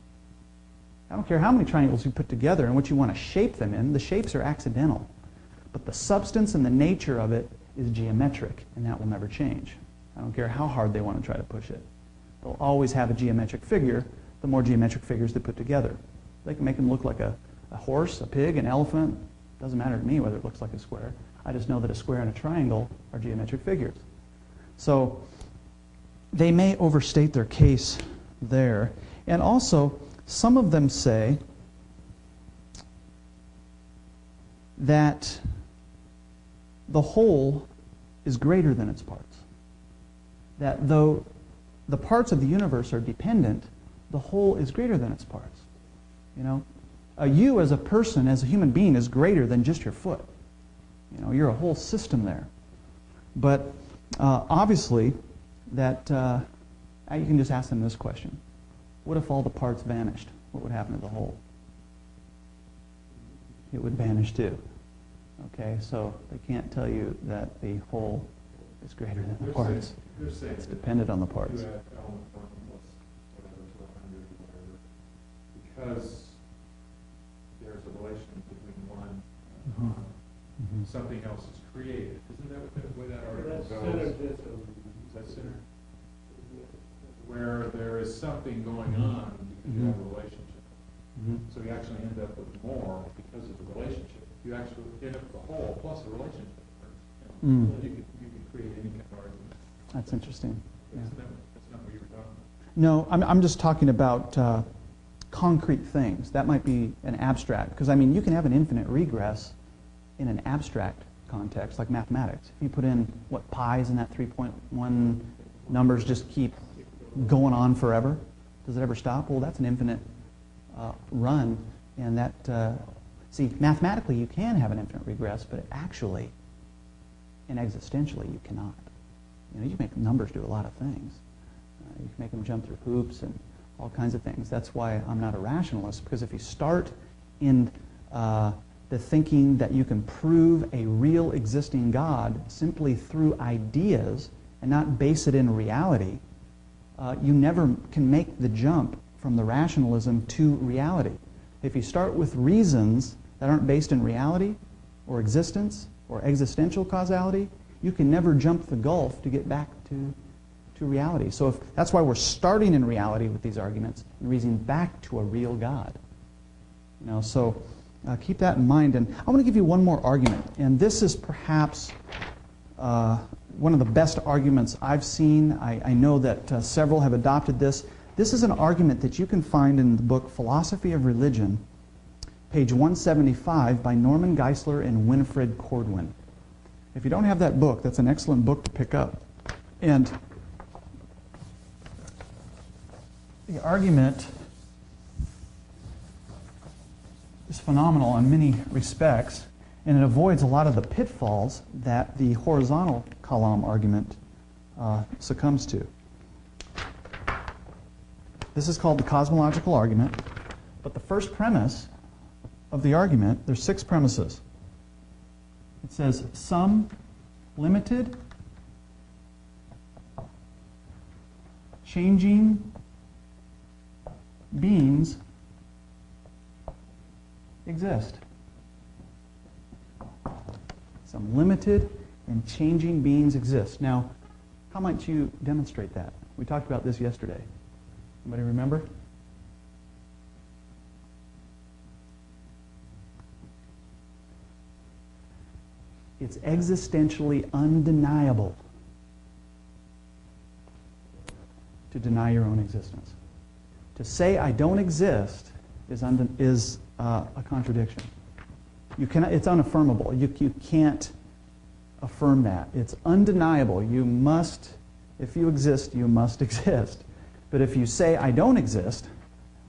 I don't care how many triangles you put together and what you want to shape them in, the shapes are accidental. But the substance and the nature of it is geometric, and that will never change. I don't care how hard they want to try to push it. They'll always have a geometric figure, the more geometric figures they put together. They can make them look like a horse, a pig, an elephant. Doesn't matter to me whether it looks like a square. I just know that a square and a triangle are geometric figures. So they may overstate their case there. And also, some of them say that the whole is greater than its parts. That though the parts of the universe are dependent, the whole is greater than its parts. You know, you as a person, as a human being, is greater than just your foot. You know, you're a whole system there. But obviously, that you can just ask them this question: what if all the parts vanished? What would happen to the whole? It would vanish too. Okay, so they can't tell you that the whole is greater than the parts. It's dependent on the parts. You add element one plus whatever to 100 or whatever, because there's a relation between one and something else is created. Isn't that what the way that article That's goes? synergism. Is that center? Where there is something going on because you have a relationship. So you actually end up with more because of the relationship. You actually end up with the whole plus a relationship. You know, you could create any kind of argument. That's interesting. Yeah. That's not what you were talking about. No, I'm just talking about concrete things. That might be an abstract, because I mean, you can have an infinite regress in an abstract context, like mathematics. If you put in, what, pi's in that 3.1 numbers just keep going on forever, does it ever stop? Well, that's an infinite run, and that, see, mathematically you can have an infinite regress, but actually and existentially you cannot. You know, you can make numbers do a lot of things. You can make them jump through hoops and all kinds of things. That's why I'm not a rationalist, because if you start in the thinking that you can prove a real existing God simply through ideas and not base it in reality, you never can make the jump from the rationalism to reality. If you start with reasons that aren't based in reality or existence or existential causality, you can never jump the gulf to get back to reality. So that's why we're starting in reality with these arguments and reasoning back to a real God. You know, so keep that in mind. And I want to give you one more argument, and this is perhaps one of the best arguments I've seen. I know that several have adopted this. This is an argument that you can find in the book Philosophy of Religion, page 175, by Norman Geisler and Winifred Cordwin. If you don't have that book, that's an excellent book to pick up. And the argument is phenomenal in many respects, and it avoids a lot of the pitfalls that the horizontal column argument succumbs to. This is called the cosmological argument, but the first premise of the argument, there's 6 premises. It says some limited, changing beings exist. Some limited and changing beings exist. Now, how might you demonstrate that? We talked about this yesterday. Anybody remember? It's existentially undeniable to deny your own existence. To say I don't exist is a contradiction. You cannot. It's unaffirmable. You can't affirm that. It's undeniable. You must, if you exist, you must exist. But if you say I don't exist,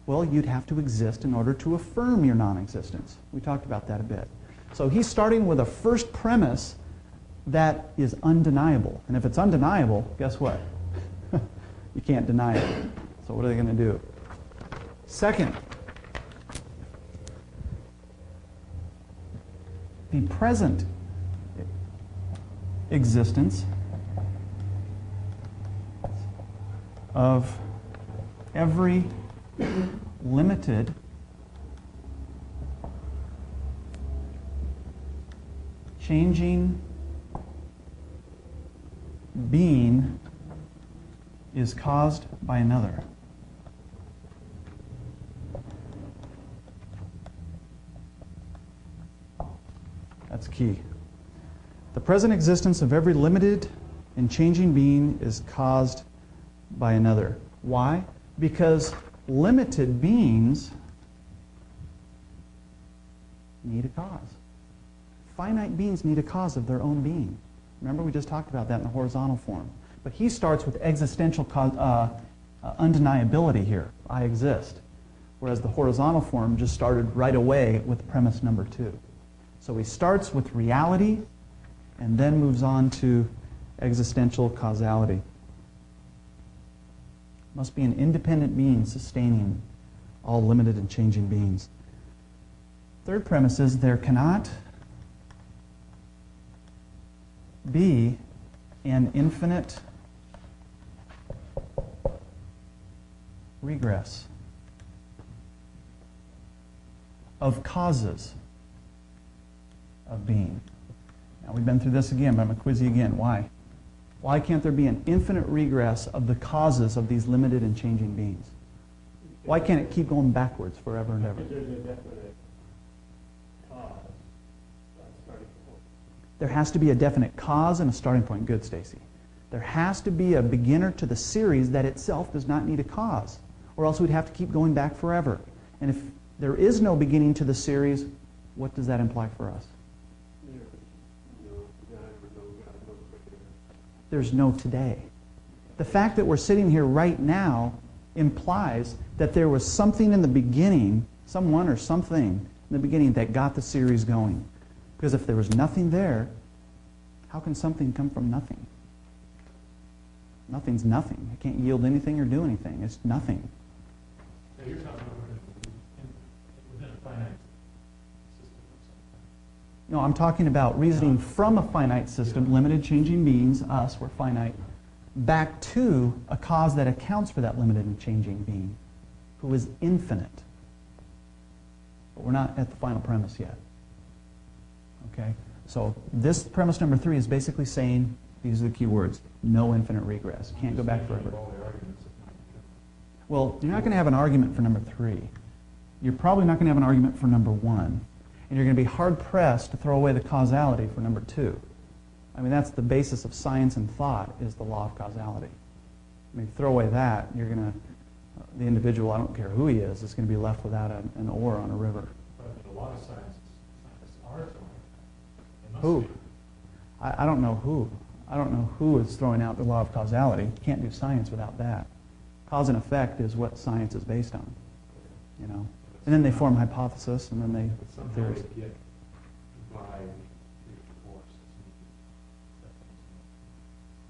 well, you'd have to exist in order to affirm your non-existence. We talked about that a bit. So he's starting with a first premise that is undeniable. And if it's undeniable, guess what? You can't deny it. So what are they going to do? Second, the present existence of every limited changing being is caused by another. That's key. The present existence of every limited and changing being is caused by another. Why? Because limited beings need a cause. Finite beings need a cause of their own being. Remember, we just talked about that in the horizontal form. But he starts with existential undeniability here. I exist. Whereas the horizontal form just started right away with premise number 2. So he starts with reality and then moves on to existential causality. Must be an independent being sustaining all limited and changing beings. Third premise is there cannot be an infinite regress of causes of being. Now, we've been through this again, but I'm going to quiz you again. Why? Why can't there be an infinite regress of the causes of these limited and changing beings? Why can't it keep going backwards forever and ever? Because there's a definite cause, starting point. There has to be a definite cause and a starting point. Good, Stacy. There has to be a beginner to the series that itself does not need a cause, or else we'd have to keep going back forever. And if there is no beginning to the series, what does that imply for us? There's no today. The fact that we're sitting here right now implies that there was something in the beginning, someone or something in the beginning that got the series going. Because if there was nothing there, how can something come from nothing? Nothing's nothing. It can't yield anything or do anything. It's nothing. So you're talking about within a finite system or something. No, I'm talking about reasoning from a finite system, limited changing beings, us, we're finite, back to a cause that accounts for that limited and changing being, who is infinite. But we're not at the final premise yet. Okay? So this premise number 3 is basically saying, these are the key words, no infinite regress. Can't go back forever. Well, you're not going to have an argument for number 3. You're probably not going to have an argument for number 1. And you're going to be hard-pressed to throw away the causality for number 2. I mean, that's the basis of science and thought, is the law of causality. I mean, throw away that, you're going to, the individual, I don't care who he is going to be left without an oar on a river. But a lot of scientists are throwing it. Who? I don't know who. I don't know who is throwing out the law of causality. You can't do science without that. Cause and effect is what science is based on, you know. And then they form hypothesis, and then they theories. Get by force.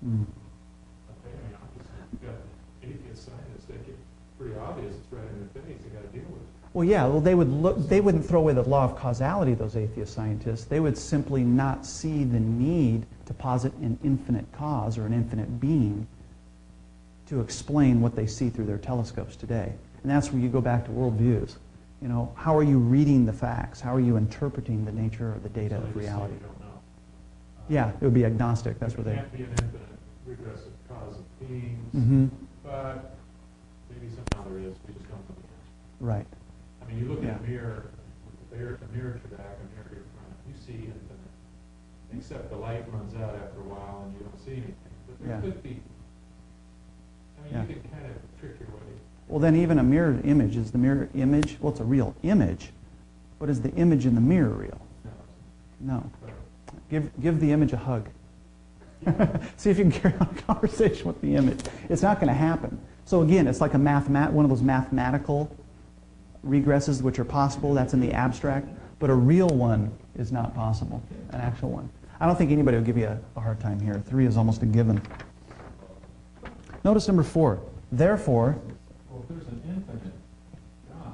Mm. Okay, I mean, obviously, you've got atheist scientists that get pretty obvious it's right in their face. They got to deal with it. Well, yeah. Well, they wouldn't throw away the law of causality. Those atheist scientists. They would simply not see the need to posit an infinite cause or an infinite being to explain what they see through their telescopes today. And that's where you go back to worldviews. You know, how are you reading the facts? How are you interpreting the nature of the data So of they just say reality? you don't know. Yeah, it would be agnostic. That's where There they. can't be an infinite regressive cause of beings, Mm-hmm. but maybe somehow there is. We just don't know the answer. Right. I mean, you look Yeah. at a mirror, a mirror to your back, a mirror to your front, you see infinite. Except the light runs out after a while and you don't see anything. But there Yeah. could be, I mean, Yeah. you can kind of trick your way. Well, then even a mirrored image, is the mirror image, well, it's a real image, but is the image in the mirror real? No. Give the image a hug. See if you can carry on a conversation with the image. It's not going to happen. So again, it's like one of those mathematical regresses which are possible. That's in the abstract. But a real one is not possible, an actual one. I don't think anybody will give you a hard time here. 3 is almost a given. Notice number 4. Therefore, Well, if there's an infinite God,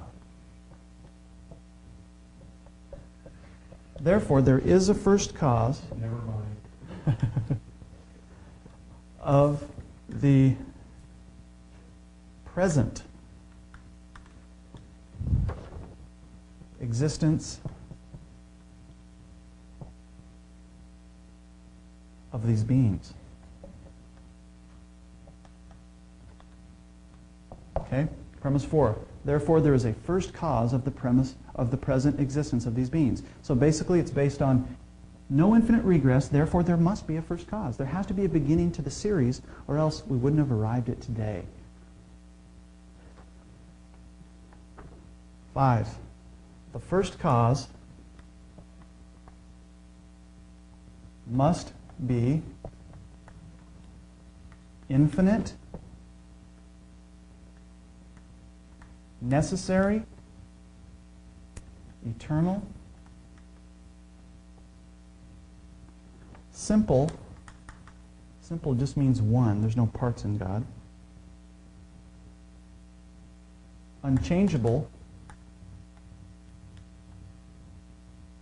therefore, there is a first cause never mind. of the present existence of these beings. Okay? Premise 4. Therefore, there is a first cause of the present existence of these beings. So basically, it's based on no infinite regress, therefore there must be a first cause. There has to be a beginning to the series, or else we wouldn't have arrived at today. 5. The first cause must be infinite, necessary, eternal, simple. Simple just means one. There's no parts in God. Unchangeable,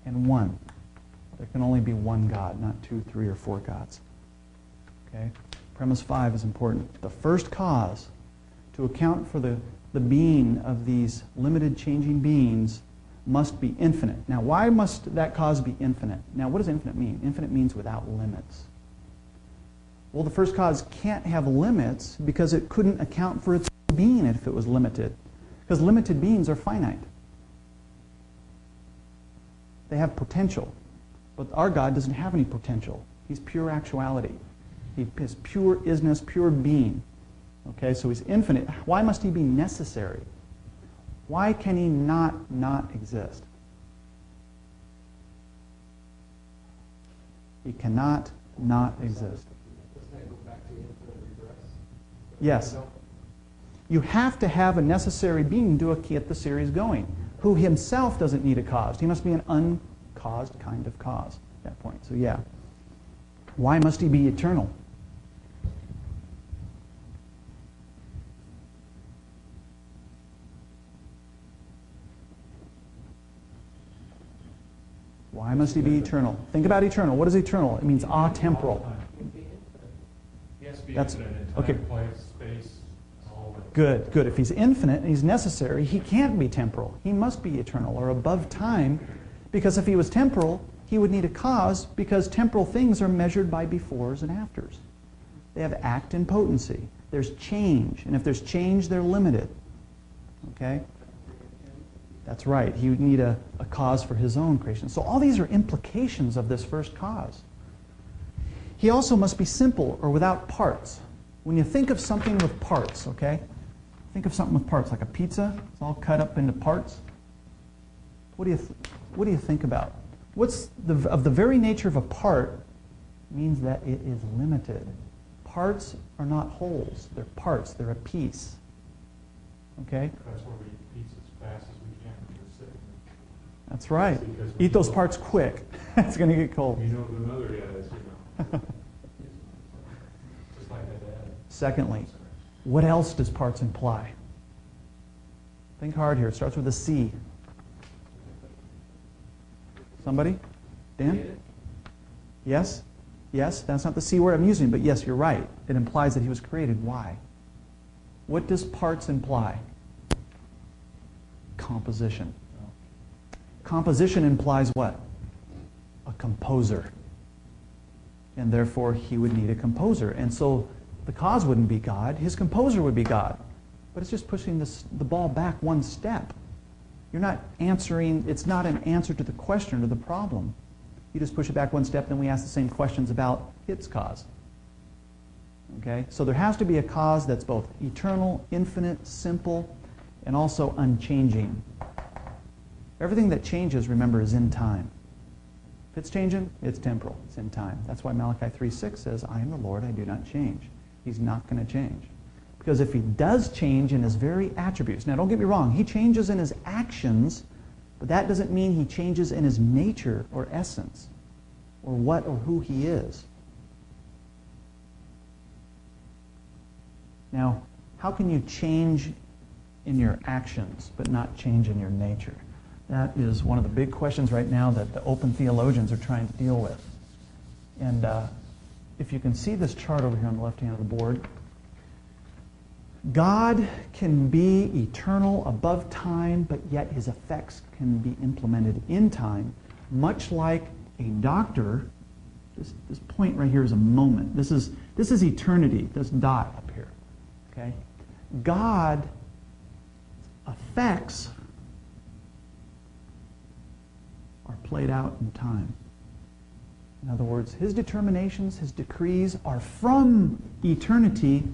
and one. There can only be one God, not 2, 3, or 4 gods. Okay? Premise 5 is important. The first cause to account for the being of these limited changing beings must be infinite. Now, why must that cause be infinite? Now, what does infinite mean? Infinite means without limits. Well, the first cause can't have limits because it couldn't account for its being if it was limited. Because limited beings are finite. They have potential. But our God doesn't have any potential. He's pure actuality. He is pure isness, pure being. Okay, so he's infinite. Why must he be necessary? Why can he not exist? He cannot not exist. Doesn't that go back to infinite regress? Yes. You have to have a necessary being to get the series going, who himself doesn't need a cause. He must be an uncaused kind of cause at that point. So yeah. Why must he be eternal? Why must he be eternal? Think about eternal. What is eternal? It means atemporal. He has to be That's- infinite in time, okay. place, space, all of it. Good, good. If he's infinite and he's necessary, he can't be temporal. He must be eternal or above time, because if he was temporal, he would need a cause, because temporal things are measured by befores and afters. They have act and potency. There's change, and if there's change, they're limited. Okay? That's right. He would need a cause for his own creation. So all these are implications of this first cause. He also must be simple or without parts. When you think of something with parts, okay? Think of something with parts, like a pizza. It's all cut up into parts. What do you think about? Of the very nature of a part means that it is limited. Parts are not wholes. They're parts. They're a piece. Okay? That's why we eat pizza as fast as we can when we're sick. That's right. Because Eat those parts quick. It's going to get cold. You know what the mother is, you know. Just like my dad. Secondly, what else does parts imply? Think hard here. It starts with a C. Somebody? Dan? Yes? Yes? That's not the C word I'm using, but yes, you're right. It implies that he was created. Why? What does parts imply? Composition. Composition implies what? A composer. And therefore, he would need a composer. And so the cause wouldn't be God. His composer would be God. But it's just pushing the ball back one step. You're not answering, it's not an answer to the question or the problem. You just push it back one step, then we ask the same questions about its cause. Okay? So there has to be a cause that's both eternal, infinite, simple, and also unchanging. Everything that changes, remember, is in time. If it's changing, it's temporal. It's in time. That's why Malachi 3:6 says, I am the Lord, I do not change. He's not going to change. Because if he does change in his very attributes, now don't get me wrong, he changes in his actions, but that doesn't mean he changes in his nature or essence, or what or who he is. Now, how can you change in your actions but not change in your nature? That is one of the big questions right now that the open theologians are trying to deal with. And if you can see this chart over here on the left hand of the board, God can be eternal above time, but yet his effects can be implemented in time, much like a doctor This point right here is a moment. This is eternity, this dot up here. Okay? God effects are played out in time. In other words, his determinations, his decrees are from eternity,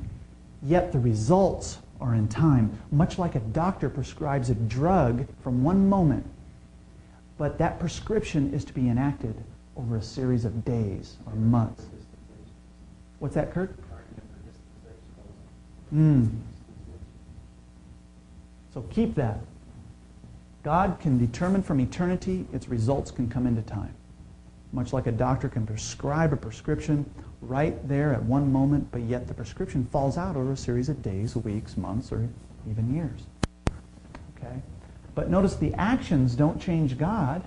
yet the results are in time. Much like a doctor prescribes a drug from one moment, but that prescription is to be enacted over a series of days or months. What's that, Kurt? So keep that. God can determine from eternity, its results can come into time. Much like a doctor can prescribe a prescription right there at one moment, but yet the prescription falls out over a series of days, weeks, months, or even years. Okay? But notice the actions don't change God.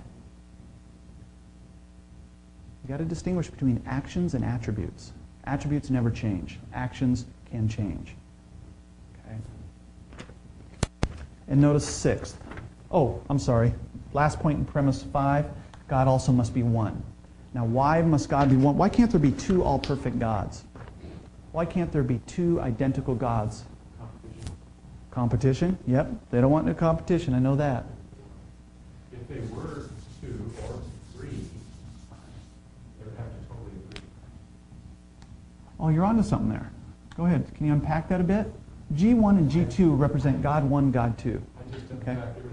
You've got to distinguish between actions and attributes. Attributes never change. Actions can change. Okay? And notice sixth. Oh, I'm sorry. Last point in premise 5, God also must be one. Now, why must God be one? Why can't there be two all-perfect gods? Why can't there be two identical gods? Competition? Yep. They don't want no competition. I know that. If they were 2 or 3, they would have to totally agree. Oh, you're onto something there. Go ahead. Can you unpack that a bit? G1 and G2 represent God 1, God 2. I just Okay. unpacked everything.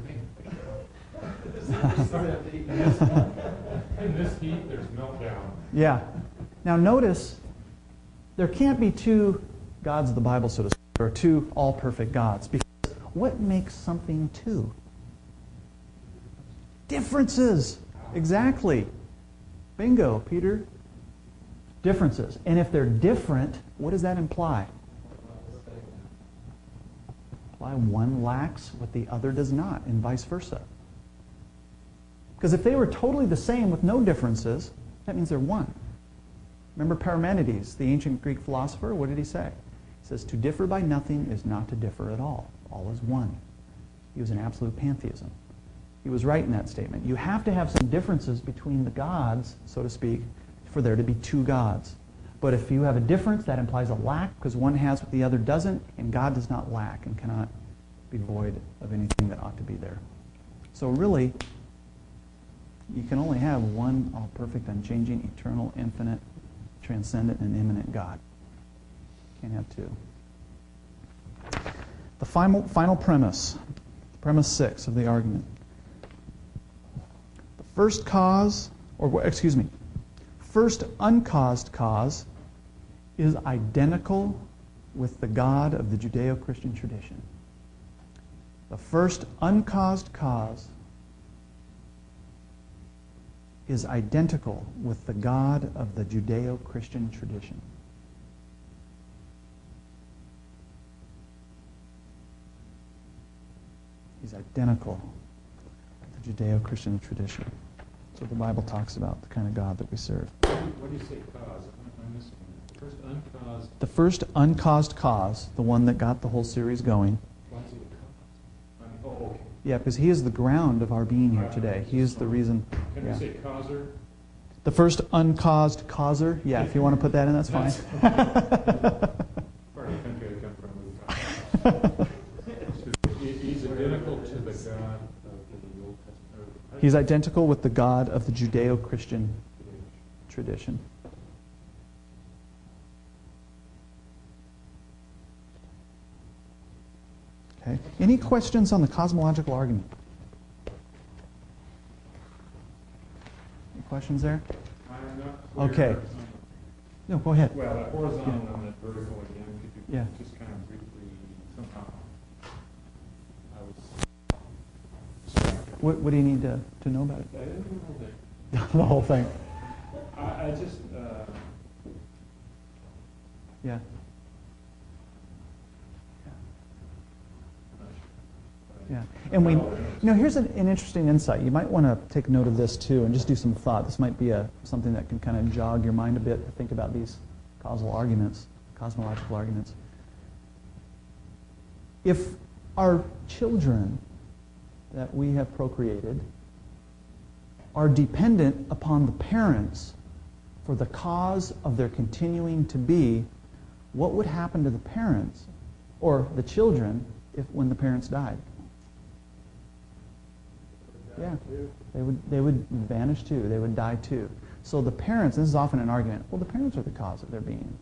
In this heat, there's meltdown. Yeah. Now notice, there can't be two gods of the Bible, so to speak, or two all-perfect gods. Because what makes something two? Differences. Exactly. Bingo, Peter. Differences. And if they're different, what does that imply? Imply one lacks what the other does not, and vice versa. Because if they were totally the same with no differences, that means they're one. Remember Parmenides, the ancient Greek philosopher? What did he say? He says, to differ by nothing is not to differ at all. All is one. He was an absolute pantheism. He was right in that statement. You have to have some differences between the gods, so to speak, for there to be two gods. But if you have a difference, that implies a lack, because one has what the other doesn't, and God does not lack and cannot be void of anything that ought to be there. So really, you can only have one all-perfect, unchanging, eternal, infinite, transcendent, and immanent God. You can't have two. The final premise, premise 6 of the argument. The first cause, first uncaused cause is identical with the God of the Judeo-Christian tradition. The first uncaused cause is identical with the God of the Judeo-Christian tradition. He's identical with the Judeo-Christian tradition. That's what the Bible talks about, the kind of God that we serve. What do you say cause? I'm missing it. First uncaused. The first uncaused cause, the one that got the whole series going. Why is it a cause? Oh, okay. Yeah, because he is the ground of our being here today. He is the reason. Can we say causer? The first uncaused causer? Yeah, if you want to put that in, that's fine. Part of the country I come from. He's identical to the God of the Old Testament. He's identical with the God of the Judeo-Christian tradition. Okay. Any questions on the cosmological argument? Any questions there? I'm not clear. Okay. No, go ahead. Well, that horizontal and that vertical again, could you Yeah. just kind of briefly, somehow, I was... What do you need to know about it? I didn't know that. The whole thing. I just, Yeah. Yeah. And here's an interesting insight. You might want to take note of this too and just do some thought. This might be something that can kind of jog your mind a bit to think about these causal arguments, cosmological arguments. If our children that we have procreated are dependent upon the parents for the cause of their continuing to be, what would happen to the parents or the children when the parents died? Yeah, they would vanish too. They would die too. So the parents, this is often an argument, well, the parents are the cause of their being.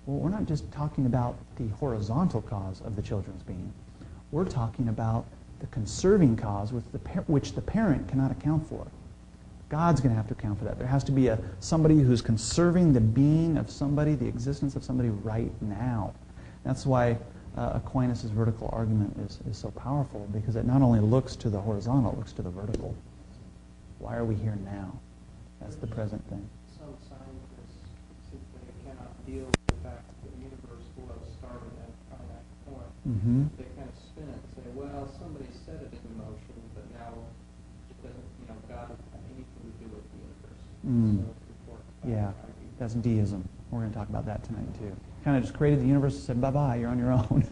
Well, we're not just talking about the horizontal cause of the children's being. We're talking about the conserving cause which the parent cannot account for. God's going to have to account for that. There has to be somebody who's conserving the being of somebody, the existence of somebody right now. That's why Aquinas' vertical argument is so powerful, because it not only looks to the horizontal, it looks to the vertical. Why are we here now? That's the present thing. Some scientists simply cannot deal with the fact that the universe was started at a finite point. Mm-hmm. They kind of spin it and say, well, somebody set it into motion, but now it doesn't, God doesn't have anything to do with the universe. Mm. So it's important. Yeah, that's deism. We're going to talk about that tonight too. Kind of just created the universe and said, bye-bye, you're on your own.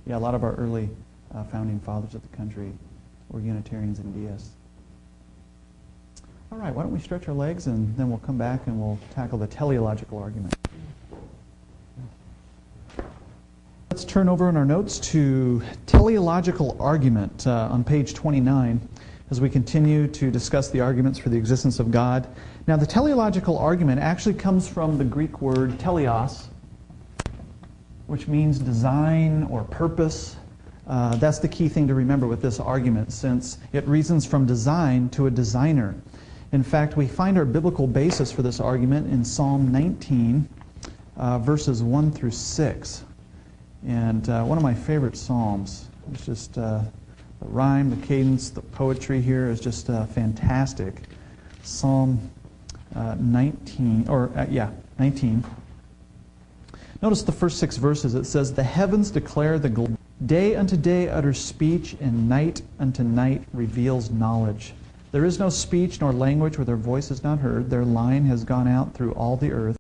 Yeah, a lot of our early founding fathers of the country were Unitarians and deists. All right, why don't we stretch our legs, and then we'll come back and we'll tackle the teleological argument. Let's turn over in our notes to teleological argument on page 29 as we continue to discuss the arguments for the existence of God. Now, the teleological argument actually comes from the Greek word teleos, which means design or purpose. That's the key thing to remember with this argument, since it reasons from design to a designer. In fact, we find our biblical basis for this argument in Psalm 19, verses 1 through 6. And one of my favorite psalms. It's just the rhyme, the cadence, the poetry here is just fantastic. Psalm 19. Notice the first 6 verses. It says, "The heavens declare the glory. Day unto day utters speech, and night unto night reveals knowledge. There is no speech nor language where their voice is not heard. Their line has gone out through all the earth.